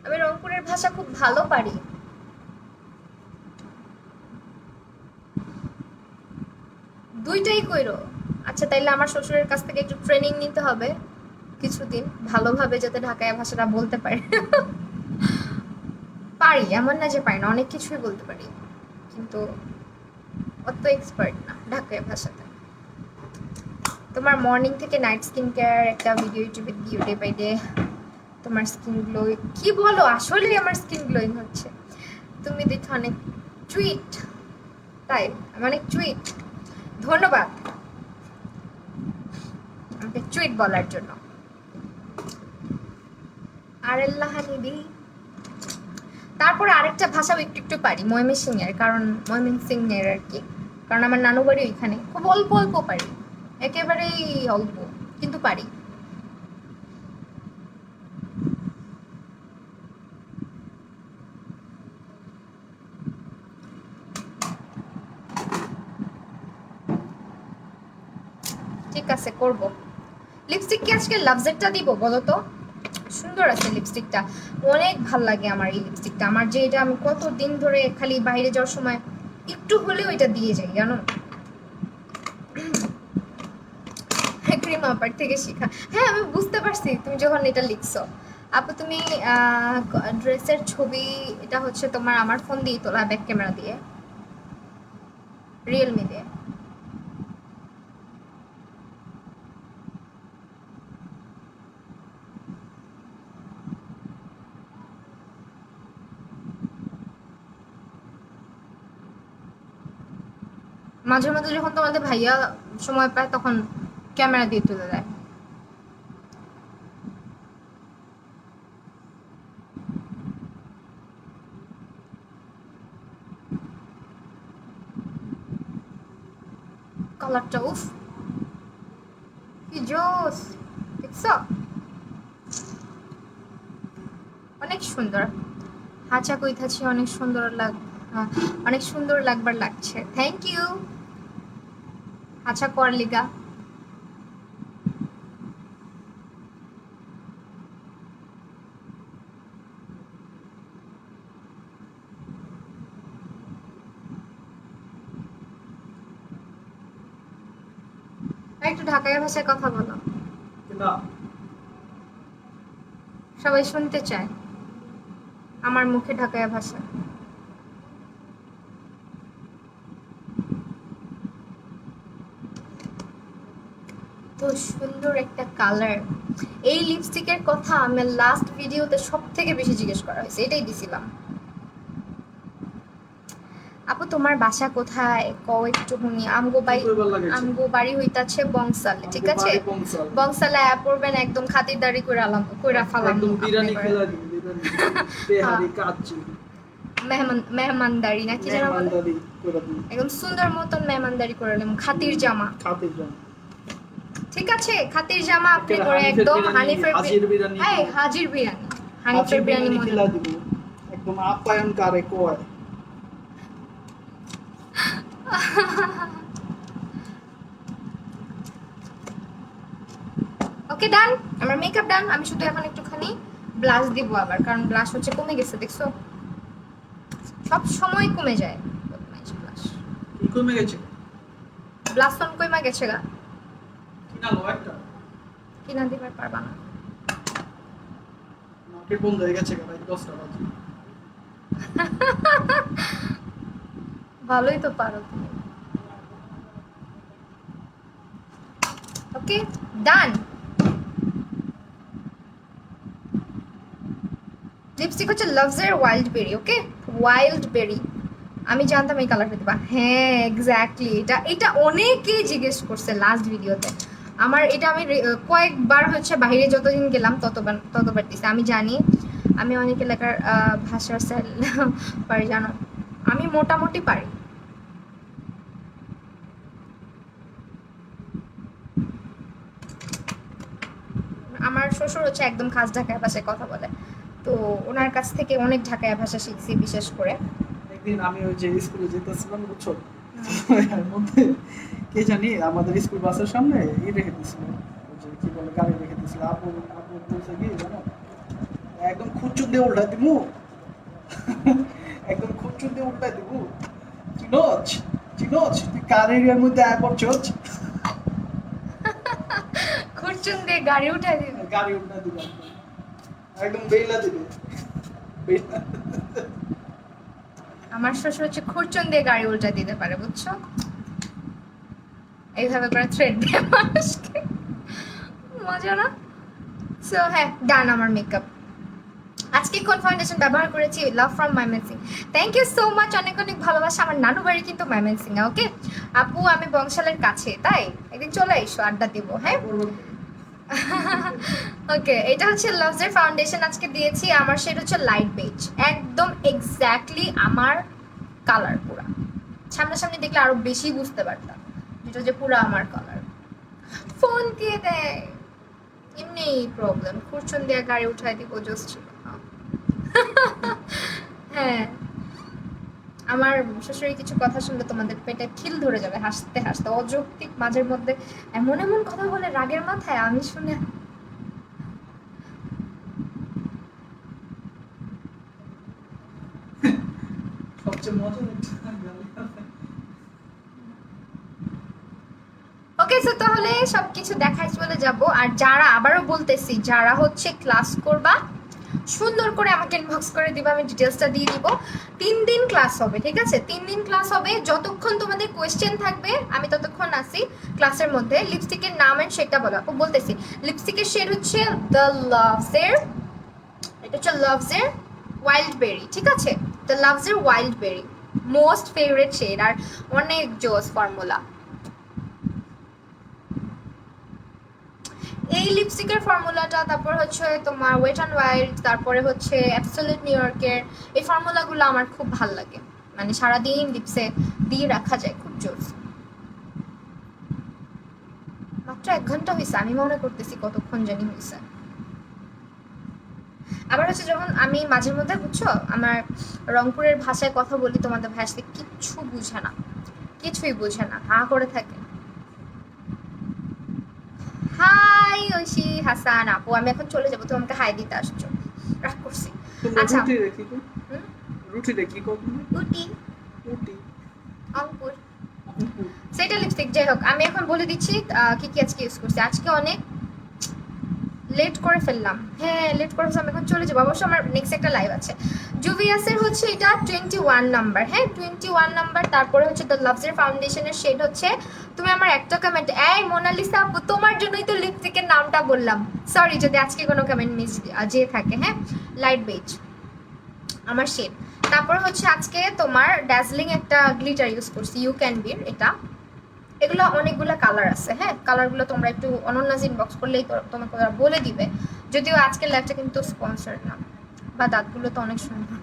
S1: আমি রংপুরের ভাষা খুব ভালো পারি। দুইটাই কইরো? আচ্ছা, তাইলে আমার শ্বশুরের কাছ থেকে একটু ট্রেনিং নিতে হবে কিছুদিন, ভালোভাবে যাতে ঢাকায় ভাষাটা বলতে পারি। পারি এমন না যে পারি না, অনেক কিছুই বলতে পারি, কিন্তু অত এক্সপার্ট না ঢাকায় ভাষাতে। তোমার মর্নিং থেকে নাইট স্কিন কেয়ার একটা ভিডিও ইউটিউবে দিও ডে বাই ডে, তোমার স্কিন গ্লো। কি বলো, আসলেই আমার স্কিন গ্লোয়িং হচ্ছে? তুমি দেখো অনেক টুইট, তাই অনেক টুইট, ধন্যবাদ আমাকে টুইট বলার জন্য। আর আল্লাহ নিবি। তারপরে আরেকটা ভাষাও একটু একটু পারি, ময়মনসিং এর, কারণ ময়মনসিং এর আর কি, কারণ আমার নানু বাড়ি ওইখানে। খুব অল্প অল্প পারি, একেবারেই অল্প, কিন্তু পারি। ঠিক আছে, করব। লিপস্টিক কি আজকে লাভজেটটা দিব বলো তো? সুন্দর আছে লিপস্টিকটা, অনেক ভাল লাগে আমার এই লিপস্টিকটা। আমার যে এটা আমি কতদিন ধরে খালি বাইরে যাওয়ার সময় একটু হলেও এটা দিয়ে যাই জানো। ক্রিম আপার থেকে শিখা। হ্যাঁ আমি বুঝতে পারছি তুমি যখন এটা লিখছো। আপু তুমি ড্রেসের ছবি, এটা হচ্ছে তোমার আমার ফোন দিয়ে তোলা, ব্যাক ক্যামেরা দিয়ে, রিয়েলমি দিয়ে। মাঝে মাঝে যখন তোমাদের ভাইয়া সময় পায় তখন ক্যামেরা দিয়ে তুলে দেয়। কালারটা উফ কি জোস, দেখছো অনেক সুন্দর। হাঁচা কইতাছি অনেক সুন্দর অনেক সুন্দর লাগবার লাগছে। থ্যাংক ইউ হাঁচা কর লিগা। একটু ঢাকাইয়া ভাষায় কথা বলো,
S2: না
S1: সবাই শুনতে চায় আমার মুখে ঢাকাইয়া ভাষা। তো সুন্দর একটা কালার। এই লিপস্টিকের কথা আমি লাস্ট ভিডিওতে সব থেকে বেশি জিজ্ঞেস করা হয়েছে, এটাই দিছিলাম। আপু তোমার বাসা কোথায় কও একটু শুনি। আমগো বাড়ি হইতাছে বংশালে, ঠিক আছে? বংশালে আয়া পড়বেন, একদম খাতিরদারি করে আলাম কইরা ফালাম,
S2: একদম বিরিয়ানি খেলা দিন, বিরিয়ানি তেহারি কাচ্চি
S1: মেহমানদারি নাকি যেন বলে,
S2: মেহমানদারি করে দিন,
S1: একদম সুন্দর মতন মেহমানদারি করে নিলাম। খাতির জামা,
S2: খাতির জামা,
S1: ঠিক আছে? খাতির জামা আপনি
S2: একটা
S1: করে
S2: হানিফের
S1: একদম
S2: বিরিয়ানি,
S1: হানিফের
S2: হাজির বিরিয়ানি,
S1: এই হাজির বিরিয়ানি, হানিফের বিরিয়ানি মনে
S2: খেলা দিব, একদম আপ্যায়ন কারে কয়।
S1: ওকে ডান, আমার মেকআপ ডান। আমি শুধু এখন একটুখানি ব্লাশ দিব আবার, কারণ ব্লাশ হচ্ছে কমে গেছে, দেখছো? সব সময় কমে যায় ব্লাশ।
S2: কি কমে গেছে?
S1: ব্লাশ অন কইমা গেছে গা।
S2: কিনা লো একটা,
S1: কিনা দিবার পারবা না।
S2: মার্কেট বন্ধ হয়ে গেছে ভাই, 10টা বাজে।
S1: ভালোই তো পারো তুমি। ওকে ডান। লিপস্টিক হচ্ছে লাভসের ওয়াইল্ড বেরি। ওকে ওয়াইল্ড বেরি, আমি জানতাম এই কালারটা দিবা। হ্যাঁ এক্স্যাক্টলি, এটা অনেকেই জিজ্ঞেস করছে লাস্ট ভিডিওতে আমার। এটা আমি কয়েকবার হচ্ছে বাইরে যতদিন গেলাম ততবার দিছি। আমি জানি আমি অনেক এলাকার ভাষার স্টাইল পারি, জানো আমি মোটামুটি পারি। আমার শ্বশুর হচ্ছে একদম খাস ঢাকায় ভাষায় কথা বলে, তো ওনার কাছ থেকে অনেক ঢাকায় ভাষা শিখছি। বিশেষ করে
S2: একদিন আমি ওই যে স্কুলে যেতেছিলাম, বুঝছো, এর মধ্যে কে জানি আমাদের স্কুল বাসের সামনে রেখে দিছিল, ওই যে কি বলে গাড়ি রেখে দিছিল। আপু আপু বলছে কি জানো, একদম খুচুর দিয়ে উল্টা দিমু, একদম খুচুর দিয়ে উল্টা দিমু, চিনোচ চিনোচ তুই কার এরিয়ার মধ্যে আয় পড়ছস,
S1: খুরচুন দিয়ে গাড়ি উঠাই দিবে।
S2: গাড়ি উল্টা দিবে, একদম বেইলা দিবে, বেইলা।
S1: আমার শ্বশুর হচ্ছে খুরচুন দিয়ে গাড়ি উল্টা দিতে পারে, বুঝছো? এইভাবে করে থ্রেড দিয়ে মানুষকে, মজা না? সো হ্যাঁ ডান আমার মেকআপ। আজকে কোন ফাউন্ডেশন ব্যবহার করেছি? Love from Mymensingh. Thank you so much, অনেক অনেক ভালোবাসা। আমার নানু বাড়ি কিন্তু মাইমেনসিং। ওকে আপু আমি বংশালের কাছে, তাই একদিন চলে এসো, আড্ডা দিব। হ্যাঁ ওকে, এটা হচ্ছে লাভসের ফাউন্ডেশন আজকে দিয়েছি। আমার শেড হচ্ছে লাইট বেজ, একদম এক্স্যাক্টলি আমার কালার পুরা। সামনাসামনি দেখলে আরো বেশি বুঝতে পারতাম যেটা যে পুরা আমার কালার। ফোন দিয়ে দেয় এমনি প্রবলেম, খুরচুন দিয়ে গাড়ি উঠাই দিব, জোস ছিল। হ্যাঁ আমার শ্বশুরের কিছু কথা শুনলে তোমাদের পেটে খিল ধরে যাবে হাসতে হাসতে। অযৌক্তিক মাঝের মধ্যে এমন এমন কথা বলে রাগের মাথায়, আমি শুনে
S2: সবচেয়ে মজার
S1: ওকে। সো তাহলে সবকিছু দেখাই চলে যাব। আর যারা, আবারও বলতেছি, যারা হচ্ছে ক্লাস করবা সুন্দর করে আমাকে ইনবক্স করে দিবা, আমি ডিটেলসটা দিয়ে দিব। 3 দিন ক্লাস হবে, ঠিক আছে? 3 দিন ক্লাস হবে, যতক্ষণ তোমাদের কোয়েশ্চেন থাকবে আমি ততক্ষণ আসি ক্লাসের মধ্যে। লিপস্টিকের নাম এন্ড শেডটা বলো আপু। বলতেছি লিপস্টিকের শেড হচ্ছে দ্য লাভসের, এটা হচ্ছে লাভসের ওয়াইল্ড বেরি, ঠিক আছে? দ্য লাভসের wild berry most favourite shade, আর অনেক জোস ফর্মুলা। এই লিপস্টিকের ফর্মুলাটা, তারপর হচ্ছে তোমার ওয়েট অ্যান্ড ওয়াইল্ড, তারপরে হচ্ছে অ্যাবসোলিউট নিউ ইয়র্কের, এই ফর্মুলাগুলো আমার খুব ভালো লাগে, মানে সারাদিন লিপসে দিয়ে রাখা যায়, খুব জোস। মাত্র 1 ঘন্টা হয়েছে, আমি মনে করতেছি কতক্ষণ জানি হয়েছে। আবার হচ্ছে যখন আমি মাঝে মধ্যে, বুঝছো, আমার রংপুরের ভাষায় কথা বলি, তোমাদের ভাষাতে কিচ্ছু বুঝে না, কিছুই বুঝে না, হা করে থাকে। হাই ঐশী হাসান আপু, আমি এখন চলে যাবো, তুমি আমাকে হাই দিতে আসছো, রাগ করছি।
S2: তোমরা
S1: আচ্ছা।
S2: রুটি রেখি তো, রুটি রেখি কো তুমি?
S1: উটি
S2: রুটি
S1: অঙ্কুর সেটা লিপস্টিক। যাই হোক, আমি এখন বলে দিচ্ছি কি কি আজকে ইউজ করছি। আজকে অনেক লেট করে ফেললাম, হ্যাঁ লেট করে ফেললাম, এখন চলে যাবো। অবশ্য আমার নেক্সট একটা লাইভ আছে। জুভিয়াসের হচ্ছে এটা 21 নাম্বার, হ্যাঁ 21 নাম্বার। তারপরে হচ্ছে দ্য লাভসের ফাউন্ডেশনের শেড হচ্ছে, তুমি আমার একটা কমেন্ট, এই মোনালিসা আপু তোমার জন্যই তো লিপস্টিকের নামটা বললাম, সরি যদি আজকে কোনো কমেন্ট মিস যে থাকে, হ্যাঁ লাইট বেজ আমার শেড। তারপর হচ্ছে আজকে তোমার ড্যাজলিং একটা গ্লিটার ইউজ করছি, ইউ ক্যান বির, এটা। এগুলো অনেকগুলো কালার আছে, হ্যাঁ কালারগুলো তোমরা একটু অনন্যাস ইনবক্স করলেই তোমাকে ওরা বলে দিবে। যদিও আজকের লাইভটা কিন্তু স্পন্সর না, বা দাঁতগুলো তো অনেক সুন্দর।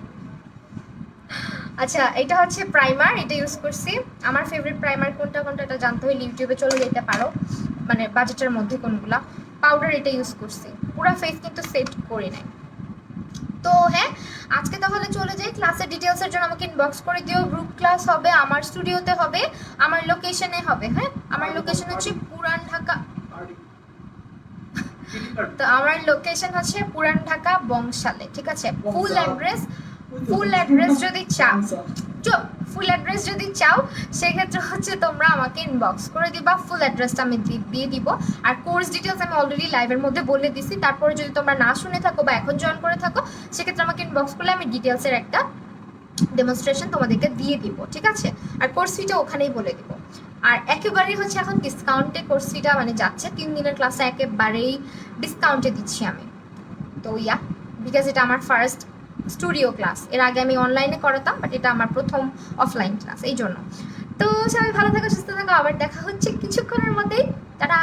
S1: আচ্ছা, এটা হচ্ছে প্রাইমার, এটা ইউজ করছি। আমার ফেভারিট প্রাইমার কোনটা কোনটা এটা জানতে হলে ইউটিউবে চলে যেতে পারো, মানে বাজেটের মধ্যে কোনগুলা। পাউডার এটা ইউজ করছি, পুরো ফেস কিন্তু সেট করি নাই। তো হ্যাঁ, আজকে তাহলে চলে যাই। ক্লাসের ডিটেলসের জন্য আমাকে ইনবক্স করে দিও। গ্রুপ ক্লাস হবে, আমার স্টুডিওতে হবে, আমার লোকেশনে হবে, হ্যাঁ আমার লোকেশন হচ্ছে পুরান ঢাকা। তো আমার লোকেশন হচ্ছে পুরান ঢাকা বংশালে, ঠিক আছে? ফুল অ্যাড্রেস যদি চাও, ফুল অ্যাড্রেস যদি চাও সেক্ষেত্রে হচ্ছে তোমরা আমাকে ইনবক্স করে দিবা, ফুল অ্যাড্রেসটা আমি দিয়ে দিব। আর কোর্স ডিটেলস আমি অলরেডি লাইভের মধ্যে বলে দিছি। তারপরে যদি তোমরা না শুনে থাকো বা এখন জয়েন করে থাকো, সেক্ষেত্রে আমাকে ইনবক্স করলে আমি ডিটেলসের একটা ডেমনস্ট্রেশন তোমাদেরকে দিয়ে দিব, ঠিক আছে? আর কোর্স ফিটা ওখানেই বলে দিব। আর একেবারেই হচ্ছে এখন ডিসকাউন্টে কোর্স ফিটা মানে যাচ্ছে, 3 দিনের ক্লাসে একেবারেই ডিসকাউন্টে দিচ্ছি আমি। তো ইয়া, বিকজ এটা আমার ফার্স্ট স্টুডিও ক্লাস, এর আগে আমি অনলাইনে করাতাম, বাট এটা আমার প্রথম অফলাইন ক্লাস, এই জন্য। তো সবাই ভালো থাকো, সুস্থ থাকো, আবার দেখা হচ্ছে কিছুক্ষণের মধ্যেই। টাটা।